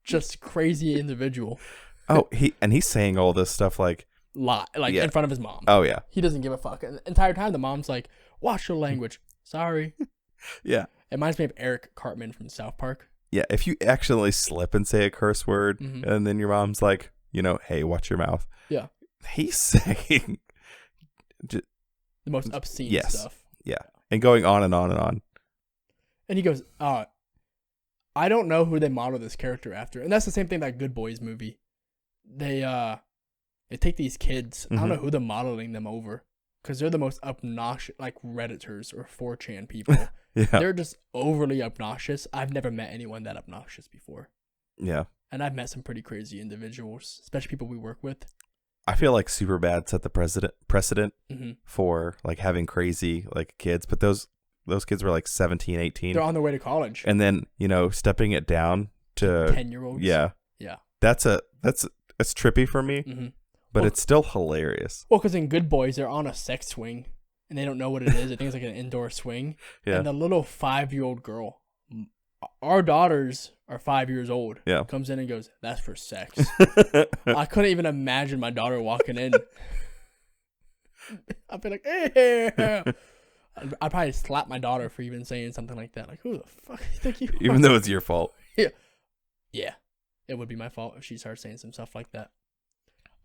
A: just crazy individual.
B: Oh, he's saying all this stuff like
A: in front of his mom.
B: Oh yeah.
A: He doesn't give a fuck. And the entire time the mom's like, watch your language. Sorry.
B: Yeah.
A: It reminds me of Eric Cartman from South Park.
B: Yeah, if you accidentally slip and say a curse word, and then your mom's like, hey, watch your mouth.
A: Yeah.
B: He's saying
A: the most obscene stuff.
B: Yeah. And going on and on and on.
A: And he goes, I don't know who they model this character after. And that's the same thing that Good Boys movie. They take these kids. I don't know who they're modeling them over. Because they're the most obnoxious, like Redditors or 4chan people.
B: Yeah.
A: They're just overly obnoxious. I've never met anyone that obnoxious before.
B: Yeah.
A: And I've met some pretty crazy individuals, especially people we work with.
B: I feel like Superbad set the precedent for like having crazy like kids, but those kids were like 17, 18.
A: They're on their way to college.
B: And then, stepping it down to
A: 10-year-olds.
B: Yeah.
A: Yeah.
B: That's trippy for me. But it's still hilarious.
A: Well, because in Good Boys, they're on a sex swing, and they don't know what it is. I think it's like an indoor swing.
B: Yeah.
A: And the little 5-year-old girl, our daughters are 5 years old, comes in and goes, that's for sex. I couldn't even imagine my daughter walking in. I'd be like, hey. I'd probably slap my daughter for even saying something like that. Like, who the fuck do you think you are?
B: Even though it's your fault.
A: Yeah. Yeah, it would be my fault if she started saying some stuff like that.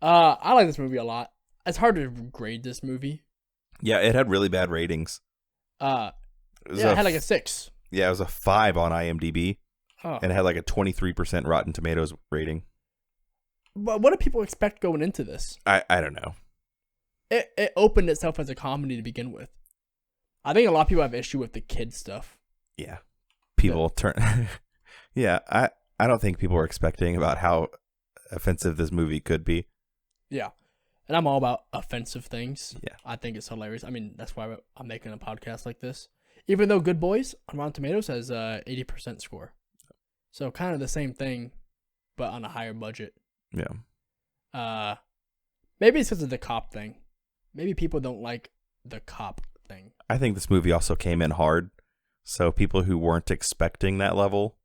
A: I like this movie a lot. It's hard to grade this movie.
B: Yeah, it had really bad ratings.
A: It had like a 6.
B: Yeah, it was a 5 on IMDb.
A: Oh.
B: And it had like a 23% Rotten Tomatoes rating.
A: But what do people expect going into this?
B: I don't know.
A: It opened itself as a comedy to begin with. I think a lot of people have issue with the kid stuff.
B: Yeah. People turn... Yeah, I don't think people were expecting about how offensive this movie could be.
A: Yeah. And I'm all about offensive things.
B: Yeah.
A: I think it's hilarious. I mean, that's why I'm making a podcast like this. Even though Good Boys on Rotten Tomatoes has a 80% score. So kind of the same thing, but on a higher budget.
B: Yeah.
A: Maybe it's because of the cop thing. Maybe people don't like the cop thing.
B: I think this movie also came in hard. So people who weren't expecting that level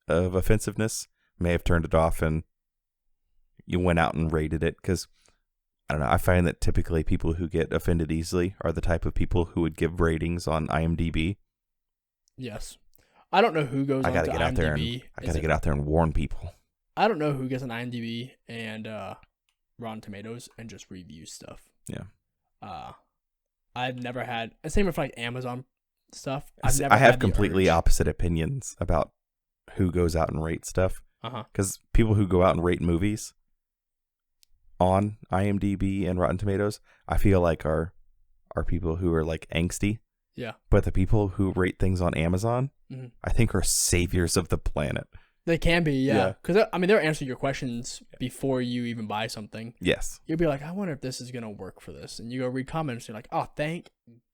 B: of offensiveness may have turned it off and you went out and rated it. Because, I don't know, I find that typically people who get offended easily are the type of people who would give ratings on IMDb.
A: Yes. I don't know who goes on to IMDb.
B: I gotta get out there and warn people.
A: I don't know who gets on IMDb and Rotten Tomatoes and just reviews stuff.
B: Yeah.
A: I've never had... Same with like Amazon stuff.
B: I have completely opposite opinions about who goes out and rates stuff. Because people who go out and rate movies on IMDb and Rotten Tomatoes, I feel like are people who are like angsty.
A: Yeah.
B: But the people who rate things on Amazon, I think are saviors of the planet.
A: They can be, yeah. Because, I mean, they're answering your questions before you even buy something.
B: Yes.
A: You'll be like, I wonder if this is going to work for this. And you go read comments, and you're like, oh, thank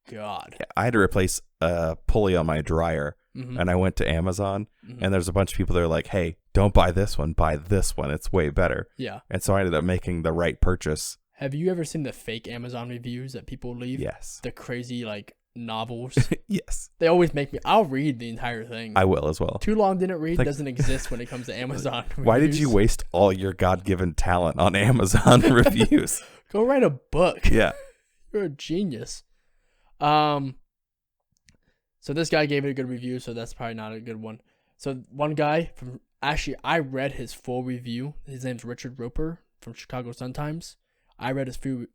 A: God.
B: Yeah, I had to replace a pulley on my dryer, and I went to Amazon, and there's a bunch of people that are like, hey, don't buy this one, buy this one. It's way better.
A: Yeah.
B: And so I ended up making the right purchase.
A: Have you ever seen the fake Amazon reviews that people leave?
B: Yes.
A: The crazy, like, novels?
B: Yes.
A: They always make me... I'll read the entire thing.
B: I will as well.
A: Too Long Didn't Read doesn't exist when it comes to Amazon reviews.
B: Why did you waste all your God-given talent on Amazon reviews?
A: Go write a book.
B: Yeah.
A: You're a genius. So this guy gave it a good review, so that's probably not a good one. So one guy from... Actually, I read his full review. His name's Richard Roper from Chicago Sun-Times. I read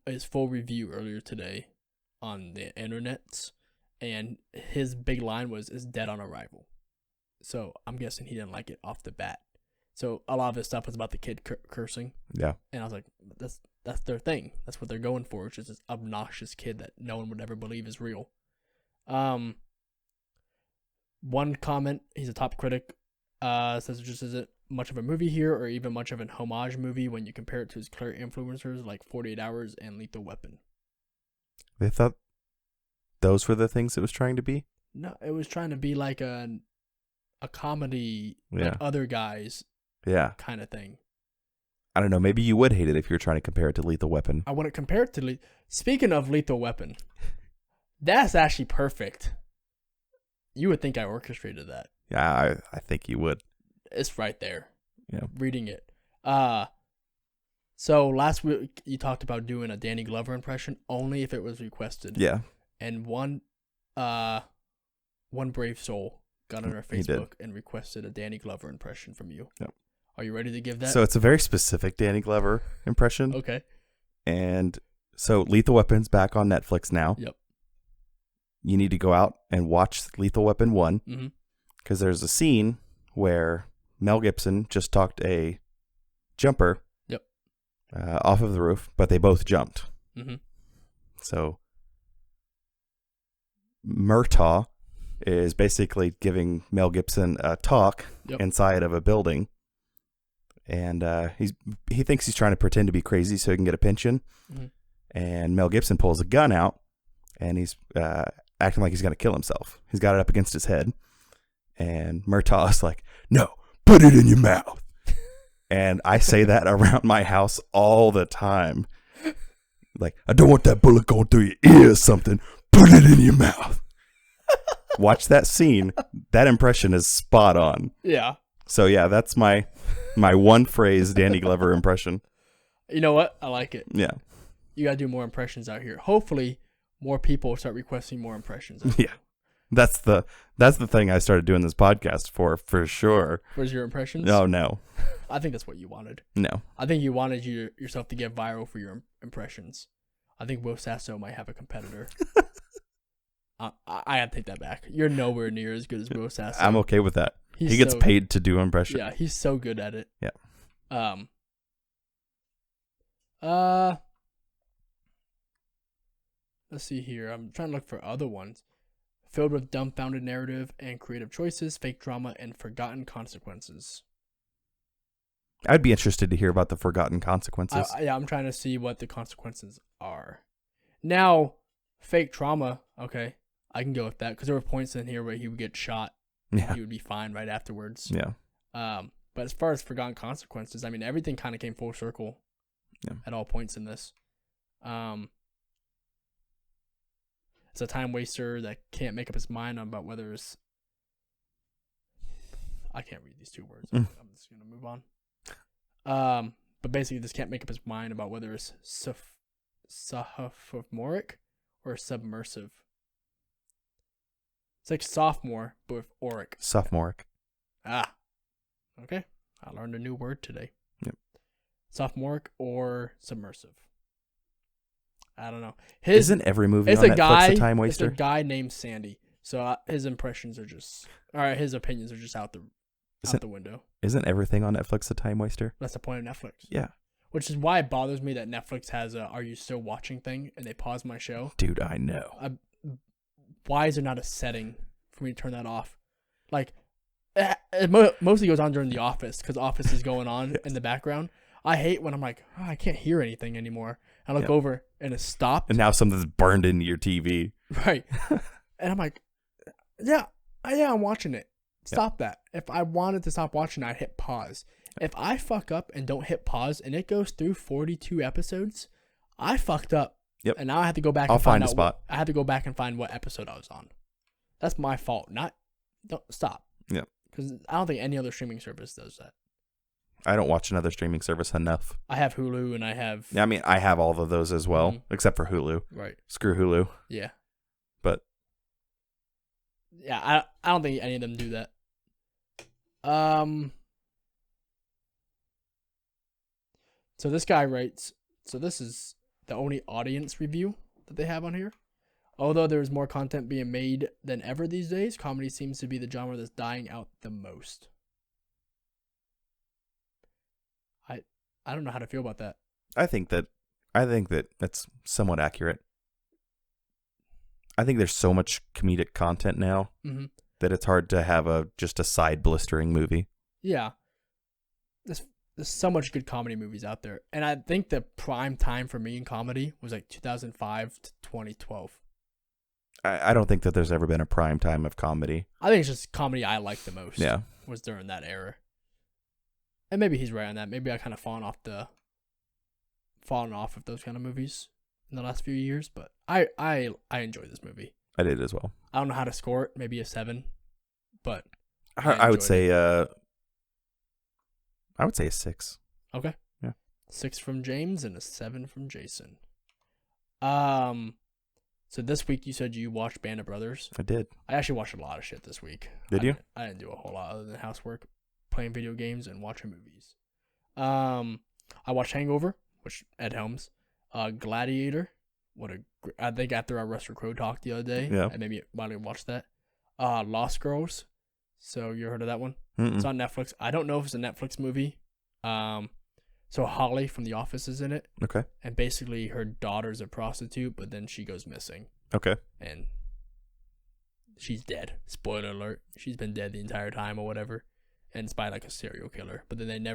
A: his full review earlier today on the internets, and his big line was, "Is dead on arrival." So I'm guessing he didn't like it off the bat. So a lot of his stuff was about the kid cursing.
B: Yeah.
A: And I was like, that's their thing. That's what they're going for, which is this obnoxious kid that no one would ever believe is real. One comment, he's a top critic, says it just isn't much of a movie here or even much of an homage movie when you compare it to his clear influencers like 48 Hours and Lethal Weapon.
B: They thought those were the things it was trying to be?
A: No, it was trying to be like a comedy, like other guys kind of thing.
B: I don't know. Maybe you would hate it if you're trying to compare it to Lethal Weapon.
A: I wouldn't compare it to... Speaking of Lethal Weapon, that's actually perfect. You would think I orchestrated that.
B: Yeah, I think you would.
A: It's right there.
B: Yeah.
A: Reading it. So last week you talked about doing a Danny Glover impression only if it was requested.
B: Yeah.
A: And one brave soul got on our Facebook and requested a Danny Glover impression from you.
B: Yep.
A: Are you ready to give that?
B: So it's a very specific Danny Glover impression.
A: Okay.
B: And so Lethal Weapon's back on Netflix now.
A: Yep.
B: You need to go out and watch Lethal Weapon 1 because there's a scene where Mel Gibson just talked a jumper off of the roof, but they both jumped. So Murtaugh is basically giving Mel Gibson a talk inside of a building, and he thinks he's trying to pretend to be crazy so he can get a pension. And Mel Gibson pulls a gun out, and he's acting like he's going to kill himself. He's got it up against his head, and Murtaugh's like, "No, put it in your mouth." And I say that around my house all the time. Like, I don't want that bullet going through your ear or something. Put it in your mouth. Watch that scene. That impression is spot on.
A: Yeah.
B: So, yeah, that's my one phrase Danny Glover impression.
A: You know what? I like it.
B: Yeah.
A: You got to do more impressions out here. Hopefully, more people start requesting more impressions.
B: Yeah. That's the thing I started doing this podcast for sure.
A: Was your impressions?
B: No.
A: I think that's what you wanted.
B: No.
A: I think you wanted yourself to get viral for your impressions. I think Will Sasso might have a competitor. I gotta take that back. You're nowhere near as good as Will Sasso.
B: I'm okay with that. He gets paid to do impressions.
A: Yeah, he's so good at it.
B: Yeah.
A: Let's see here. I'm trying to look for other ones. Filled with dumbfounded narrative and creative choices, fake drama, and forgotten consequences.
B: I'd be interested to hear about the forgotten consequences.
A: I'm trying to see what the consequences are. Now, fake trauma, okay, I can go with that because there were points in here where he would get shot.
B: Yeah.
A: He would be fine right afterwards.
B: Yeah.
A: But as far as forgotten consequences, I mean, everything kind of came full circle at all points in this. It's a time waster that can't make up his mind about whether it's... I can't read these two words. I'm just going to move on. But basically, this can't make up his mind about whether it's sophomoric or submersive. It's like sophomore, but with auric.
B: Sophomoric.
A: Okay. I learned a new word today.
B: Yep.
A: Sophomoric or submersive. I don't know.
B: Isn't every movie on Netflix a time waster?
A: It's a guy named Sandy. So his impressions are just... Alright, his opinions are just out the window.
B: Isn't everything on Netflix a time waster?
A: That's the point of Netflix.
B: Yeah.
A: Which is why it bothers me that Netflix has a "Are you still watching" thing, and they pause my show.
B: Dude, I know.
A: Why is there not a setting for me to turn that off? Like, it mostly goes on during The Office, because Office is going on in the background. I hate when I'm like, I can't hear anything anymore. I look over, and it's stopped.
B: And now something's burned into your TV.
A: Right. And I'm like, yeah, I'm watching it. Stop that. If I wanted to stop watching, I'd hit pause. If I fuck up and don't hit pause and it goes through 42 episodes, I fucked up.
B: Yep.
A: And now I have to go back
B: and find a spot.
A: I have to go back and find what episode I was on. That's my fault. Don't stop.
B: Yeah.
A: Because I don't think any other streaming service does that.
B: I don't watch another streaming service enough.
A: I have Hulu and I have...
B: Yeah, I mean, I have all of those as well, except for Hulu.
A: Right.
B: Screw Hulu.
A: Yeah.
B: But...
A: Yeah, I don't think any of them do that. So this guy writes, so this is the only audience review that they have on here. Although there's more content being made than ever these days, comedy seems to be the genre that's dying out the most. I don't know how to feel about that.
B: I think that that's somewhat accurate. I think there's so much comedic content now that it's hard to have just a side blistering movie.
A: Yeah. There's so much good comedy movies out there. And I think the prime time for me in comedy was like 2005 to 2012.
B: I don't think that there's ever been a prime time of comedy.
A: I think it's just comedy I like the most.
B: Yeah.
A: Was during that era. And maybe he's right on that. Maybe I kind of fallen off of those kind of movies in the last few years, but I enjoy this movie.
B: I did as well.
A: I don't know how to score it, maybe a 7, but
B: I would say a 6.
A: Okay.
B: Yeah.
A: 6 from James and a 7 from Jason. So this week you said you watched Band of Brothers.
B: I did.
A: I actually watched a lot of shit this week.
B: Did you?
A: I didn't do a whole lot other than housework, playing video games and watching movies. I watched Hangover, which Ed Helms, Gladiator. I think after our Russell Crowe talk the other day,
B: yeah,
A: I maybe might have watched that. Lost Girls. So you heard of that one?
B: Mm-mm.
A: It's on Netflix. I don't know if it's a Netflix movie. So Holly from The Office is in it.
B: Okay. And
A: basically her daughter's a prostitute, but then she goes missing.
B: Okay.
A: And she's dead. Spoiler alert. She's been dead the entire time or whatever. And it's by like a serial killer. But then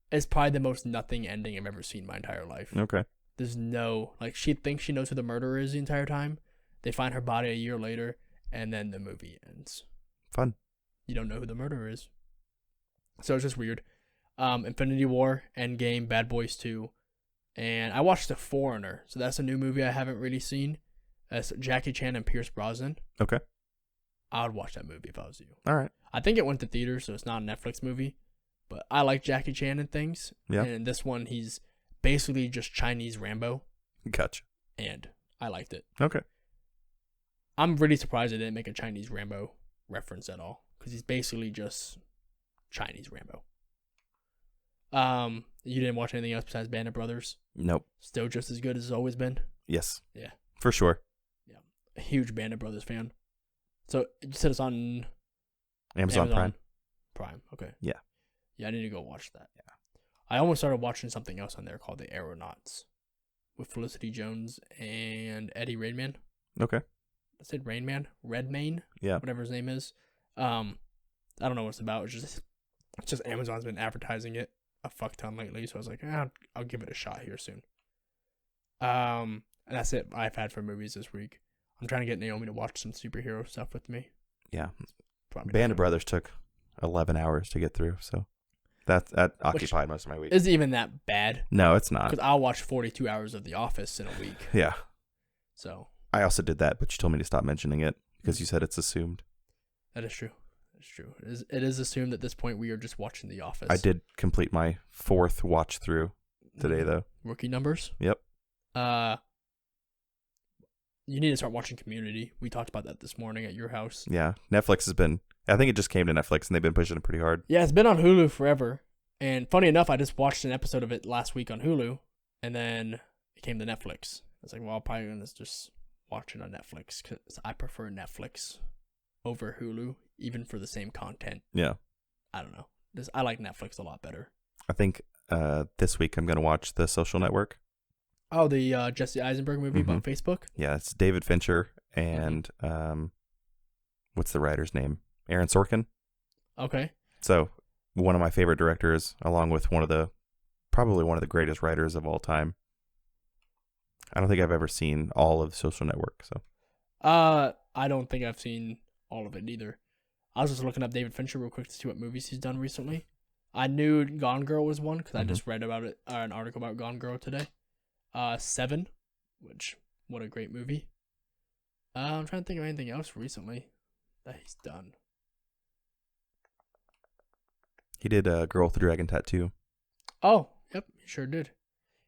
A: it's probably the most nothing ending I've ever seen in my entire life.
B: Okay.
A: There's no, like, she thinks she knows who the murderer is the entire time. They find her body a year later, and then the movie ends.
B: Fun.
A: You don't know who the murderer is. So it's just weird. Infinity War, Endgame, Bad Boys 2. And I watched The Foreigner. So that's a new movie I haven't really seen. That's Jackie Chan and Pierce Brosnan.
B: Okay.
A: I would watch that movie if I was you.
B: All right.
A: I think it went to theaters, so it's not a Netflix movie. But I like Jackie Chan and things.
B: Yeah.
A: And in this one, he's basically just Chinese Rambo.
B: Gotcha.
A: And I liked it.
B: Okay.
A: I'm really surprised they didn't make a Chinese Rambo reference at all, because he's basically just Chinese Rambo. You didn't watch anything else besides Band of Brothers?
B: Nope.
A: Still just as good as it's always been?
B: Yes.
A: Yeah.
B: For sure.
A: Yeah. A huge Band of Brothers fan. So you said it's on
B: Amazon Prime.
A: Prime. Okay.
B: Yeah.
A: Yeah, I need to go watch that.
B: Yeah.
A: I almost started watching something else on there called The Aeronauts with Felicity Jones and Eddie Redmayne.
B: Okay.
A: I said Redmayne.
B: Yeah.
A: Whatever his name is. I don't know what it's about. It's just Amazon's been advertising it a fuck ton lately, so I was like, I'll give it a shot here soon. And that's it I've had for movies this week. I'm trying to get Naomi to watch some superhero stuff with me.
B: Yeah.
A: Probably
B: Band of Brothers took 11 hours to get through, so that occupied most of my week.
A: Is it even that bad?
B: No, it's not.
A: Because I'll watch 42 hours of The Office in a week.
B: Yeah.
A: So
B: I also did that, but you told me to stop mentioning it because you said it's assumed.
A: that is true. It's true. It is assumed at this point we are just watching The Office.
B: I did complete my 4th watch through today, though.
A: Rookie numbers.
B: Yep.
A: You need to start watching Community. We talked about that this morning at your house.
B: Yeah. Netflix has been, I think it just came to Netflix and they've been pushing it pretty hard.
A: Yeah, it's been on Hulu forever. And funny enough, I just watched an episode of it last week on Hulu, and then it came to Netflix. I was like, well, I'm probably going to just watch it on Netflix because I prefer Netflix over Hulu, even for the same content.
B: Yeah.
A: I don't know. I like Netflix a lot better.
B: I think this week I'm going to watch The Social Network.
A: Oh, the Jesse Eisenberg movie about Facebook?
B: Yeah, it's David Fincher and what's the writer's name? Aaron Sorkin.
A: Okay.
B: So one of my favorite directors, along with probably one of the greatest writers of all time. I don't think I've ever seen all of Social Network. So,
A: I don't think I've seen all of it either. I was just looking up David Fincher real quick to see what movies he's done recently. I knew Gone Girl was one because I just read about it, an article about Gone Girl today. Seven, what a great movie. I'm trying to think of anything else recently that he's done.
B: He did Girl with the Dragon Tattoo.
A: Oh, yep, he sure did.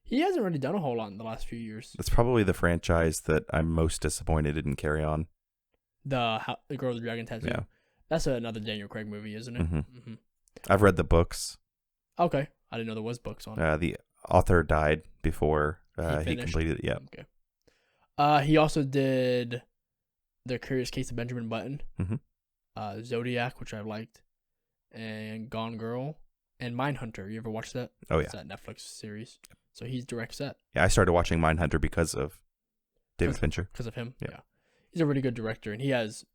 A: He hasn't really done a whole lot in the last few years.
B: That's probably the franchise that I'm most disappointed didn't carry on.
A: The Girl with the Dragon Tattoo.
B: Yeah.
A: That's another Daniel Craig movie, isn't it?
B: Mm-hmm. I've read the books.
A: Okay. I didn't know there was books on it.
B: The author died before he completed it. Yeah.
A: Okay. He also did The Curious Case of Benjamin Button, Zodiac, which I liked, and Gone Girl, and Mindhunter. You ever watch that?
B: Oh, yeah.
A: It's that Netflix series. So he directs that.
B: Yeah, I started watching Mindhunter because of David Fincher.
A: Because of him?
B: Yeah.
A: He's a really good director, and he's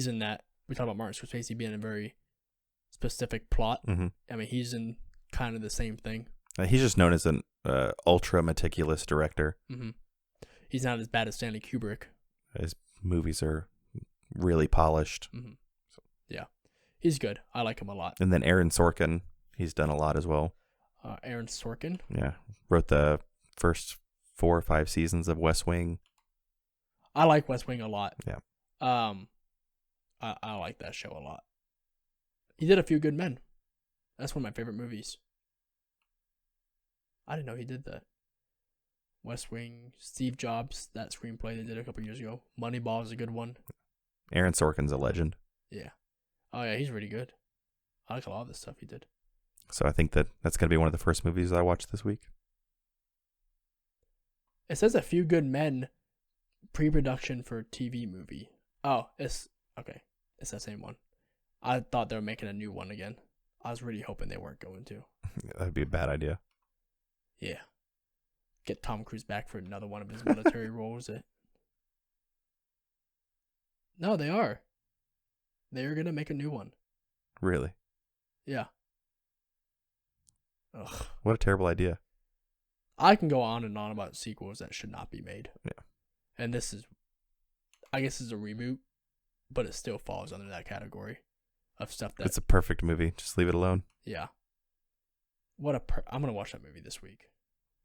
A: in that. We talk about Martin Scorsese being a very specific plot. I mean, he's in kind of the same thing.
B: He's just known as an ultra meticulous director.
A: He's not as bad as Stanley Kubrick.
B: His movies are really polished.
A: Yeah, he's good. I like him a lot.
B: And then Aaron Sorkin, he's done a lot as well.
A: Aaron Sorkin?
B: Yeah, wrote the first 4 or 5 seasons of West Wing.
A: I like West Wing a lot.
B: Yeah.
A: I like that show a lot. He did A Few Good Men. That's one of my favorite movies. I didn't know he did that. West Wing, Steve Jobs, that screenplay they did a couple years ago. Moneyball is a good one.
B: Aaron Sorkin's a legend.
A: Yeah. Oh, yeah, he's really good. I like a lot of the stuff he did.
B: So I think that's going to be one of the first movies I watch this week.
A: It says A Few Good Men pre-production for TV movie. Oh, it's okay. It's that same one. I thought they were making a new one again. I was really hoping they weren't going to.
B: That'd be a bad idea.
A: Yeah. Get Tom Cruise back for another one of his military roles. No, they are. They're going to make a new one.
B: Really?
A: Yeah. Ugh.
B: What a terrible idea.
A: I can go on and on about sequels that should not be made.
B: Yeah. And
A: this is, I guess it's a reboot, but it still falls under that category of stuff that...
B: It's a perfect movie. Just leave it alone.
A: Yeah. I'm going to watch that movie this week.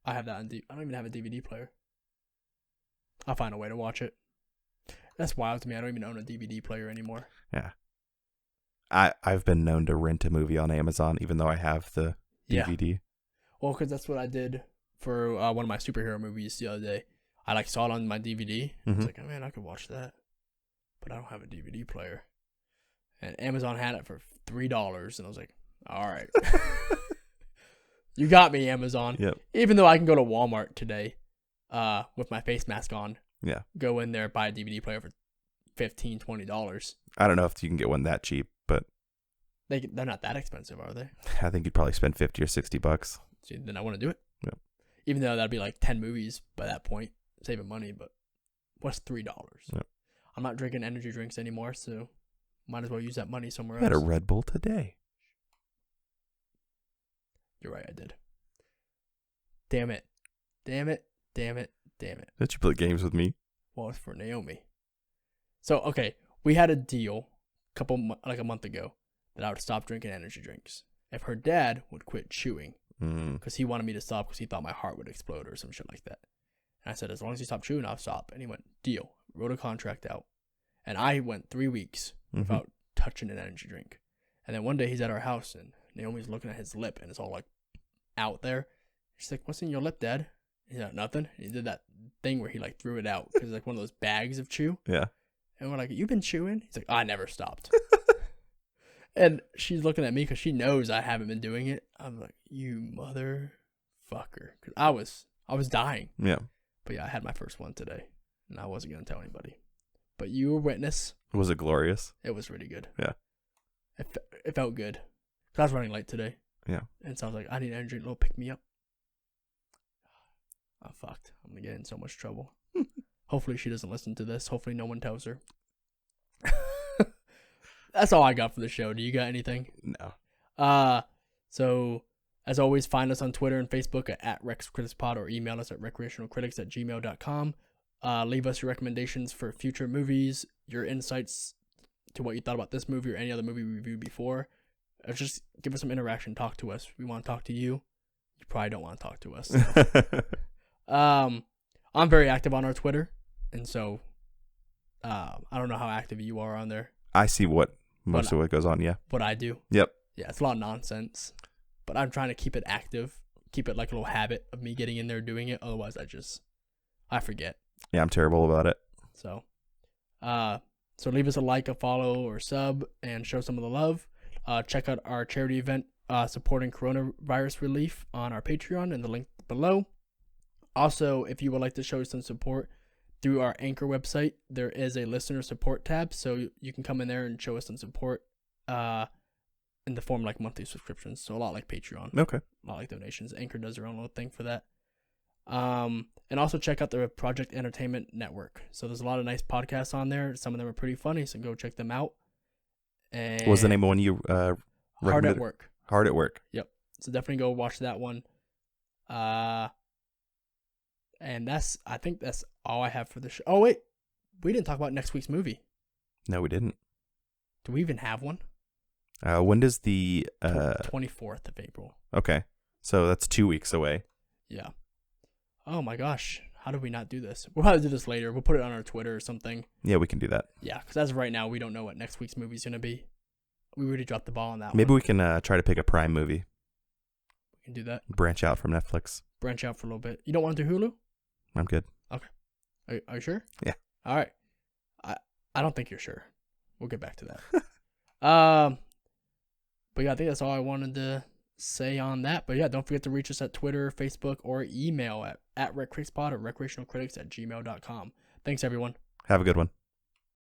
A: I have that on I don't even have a DVD player. I'll find a way to watch it. That's wild to me. I don't even own a DVD player anymore.
B: Yeah. I've been known to rent a movie on Amazon, even though I have the DVD.
A: Yeah. Well, because that's what I did for one of my superhero movies the other day. I saw it on my DVD. I was like, oh man, I could watch that. but I don't have a DVD player. And Amazon had it for $3, and I was like, all right. You got me, Amazon.
B: Yep.
A: Even though I can go to Walmart today with my face mask on.
B: Yeah.
A: Go in there, buy a DVD player for $15, $20.
B: I don't know if you can get one that cheap, but
A: They're not that expensive, are they?
B: I think you'd probably spend $50 or $60.
A: See, then I want to do it.
B: Yep.
A: Even though that'd be like 10 movies by that point, saving money, but what's $3?
B: Yep.
A: I'm not drinking energy drinks anymore, so might as well use that money somewhere
B: I had a
A: else.
B: Red Bull today.
A: You're right, I did. Damn it. Damn it. Damn it. Damn it.
B: Did you play games with me?
A: Well, it's for Naomi. So, okay, we had a deal like a month ago that I would stop drinking energy drinks if her dad would quit chewing, because he wanted me to stop because he thought my heart would explode or some shit like that. And I said, as long as you stop chewing, I'll stop. And he went, deal. Wrote a contract out. And I went 3 weeks without touching an energy drink. And then one day he's at our house and Naomi's looking at his lip and it's all like out there. She's like, what's in your lip, Dad? He's like, nothing. And he did that thing where he like threw it out because it's like one of those bags of chew.
B: Yeah.
A: And we're like, you been chewing? He's like, I never stopped. And she's looking at me because she knows I haven't been doing it. I'm like, you motherfucker. Because I was dying.
B: Yeah.
A: But yeah, I had my first one today. And I wasn't going to tell anybody. But you were witness.
B: Was it glorious?
A: It was really good.
B: Yeah.
A: It felt good. 'Cause I was running late today.
B: Yeah.
A: And so I was like, I need an energy drink. Little pick me up. I'm fucked. I'm going to get in so much trouble. Hopefully she doesn't listen to this. Hopefully no one tells her. That's all I got for the show. Do you got anything?
B: No.
A: So as always, find us on Twitter and Facebook at Rex Critics Pod or email us at recreationalcritics@gmail.com. Leave us your recommendations for future movies, your insights to what you thought about this movie or any other movie we reviewed before. Just give us some interaction. Talk to us. We want to talk to you. You probably don't want to talk to us. I'm very active on our Twitter, and so I don't know how active you are on there.
B: I see most of what goes on, yeah.
A: What I do.
B: Yep.
A: Yeah, it's a lot of nonsense, but I'm trying to keep it active, keep it like a little habit of me getting in there doing it. Otherwise, I forget.
B: Yeah, I'm terrible about it.
A: So leave us a like, a follow, or sub, and show some of the love. Check out our charity event supporting coronavirus relief on our Patreon in the link below. Also, if you would like to show some support through our Anchor website, there is a listener support tab, so you can come in there and show us some support in the form of like monthly subscriptions. So a lot like Patreon.
B: Okay.
A: A lot like donations. Anchor does their own little thing for that. And also check out the Project Entertainment Network. So there's a lot of nice podcasts on there. Some of them are pretty funny, so go check them out. And
B: what was the name of one you recommended?
A: Hard at Work.
B: Hard at Work.
A: Yep. So definitely go watch that one. And I think that's all I have for the show. Oh, wait. We didn't talk about next week's movie.
B: No, we didn't.
A: Do we even have one?
B: When does the
A: 24th of April.
B: Okay. So that's 2 weeks away.
A: Yeah. Oh my gosh. How did we not do this? We'll probably do this later. We'll put it on our Twitter or something.
B: Yeah, we can do that.
A: Yeah, because as of right now, we don't know what next week's movie is going to be. We already dropped the ball on that
B: Maybe
A: one.
B: we can try to pick a Prime movie.
A: We can do that.
B: Branch out from Netflix.
A: Branch out for a little bit. You don't want to do Hulu?
B: I'm good.
A: Okay. Are you sure?
B: Yeah.
A: All right. I don't think you're sure. We'll get back to that. But yeah, I think that's all I wanted to say on that. But yeah, don't forget to reach us at Twitter, Facebook, or email at RecCriticsPod or recreationalcritics@gmail.com. Thanks, everyone.
B: Have a good one.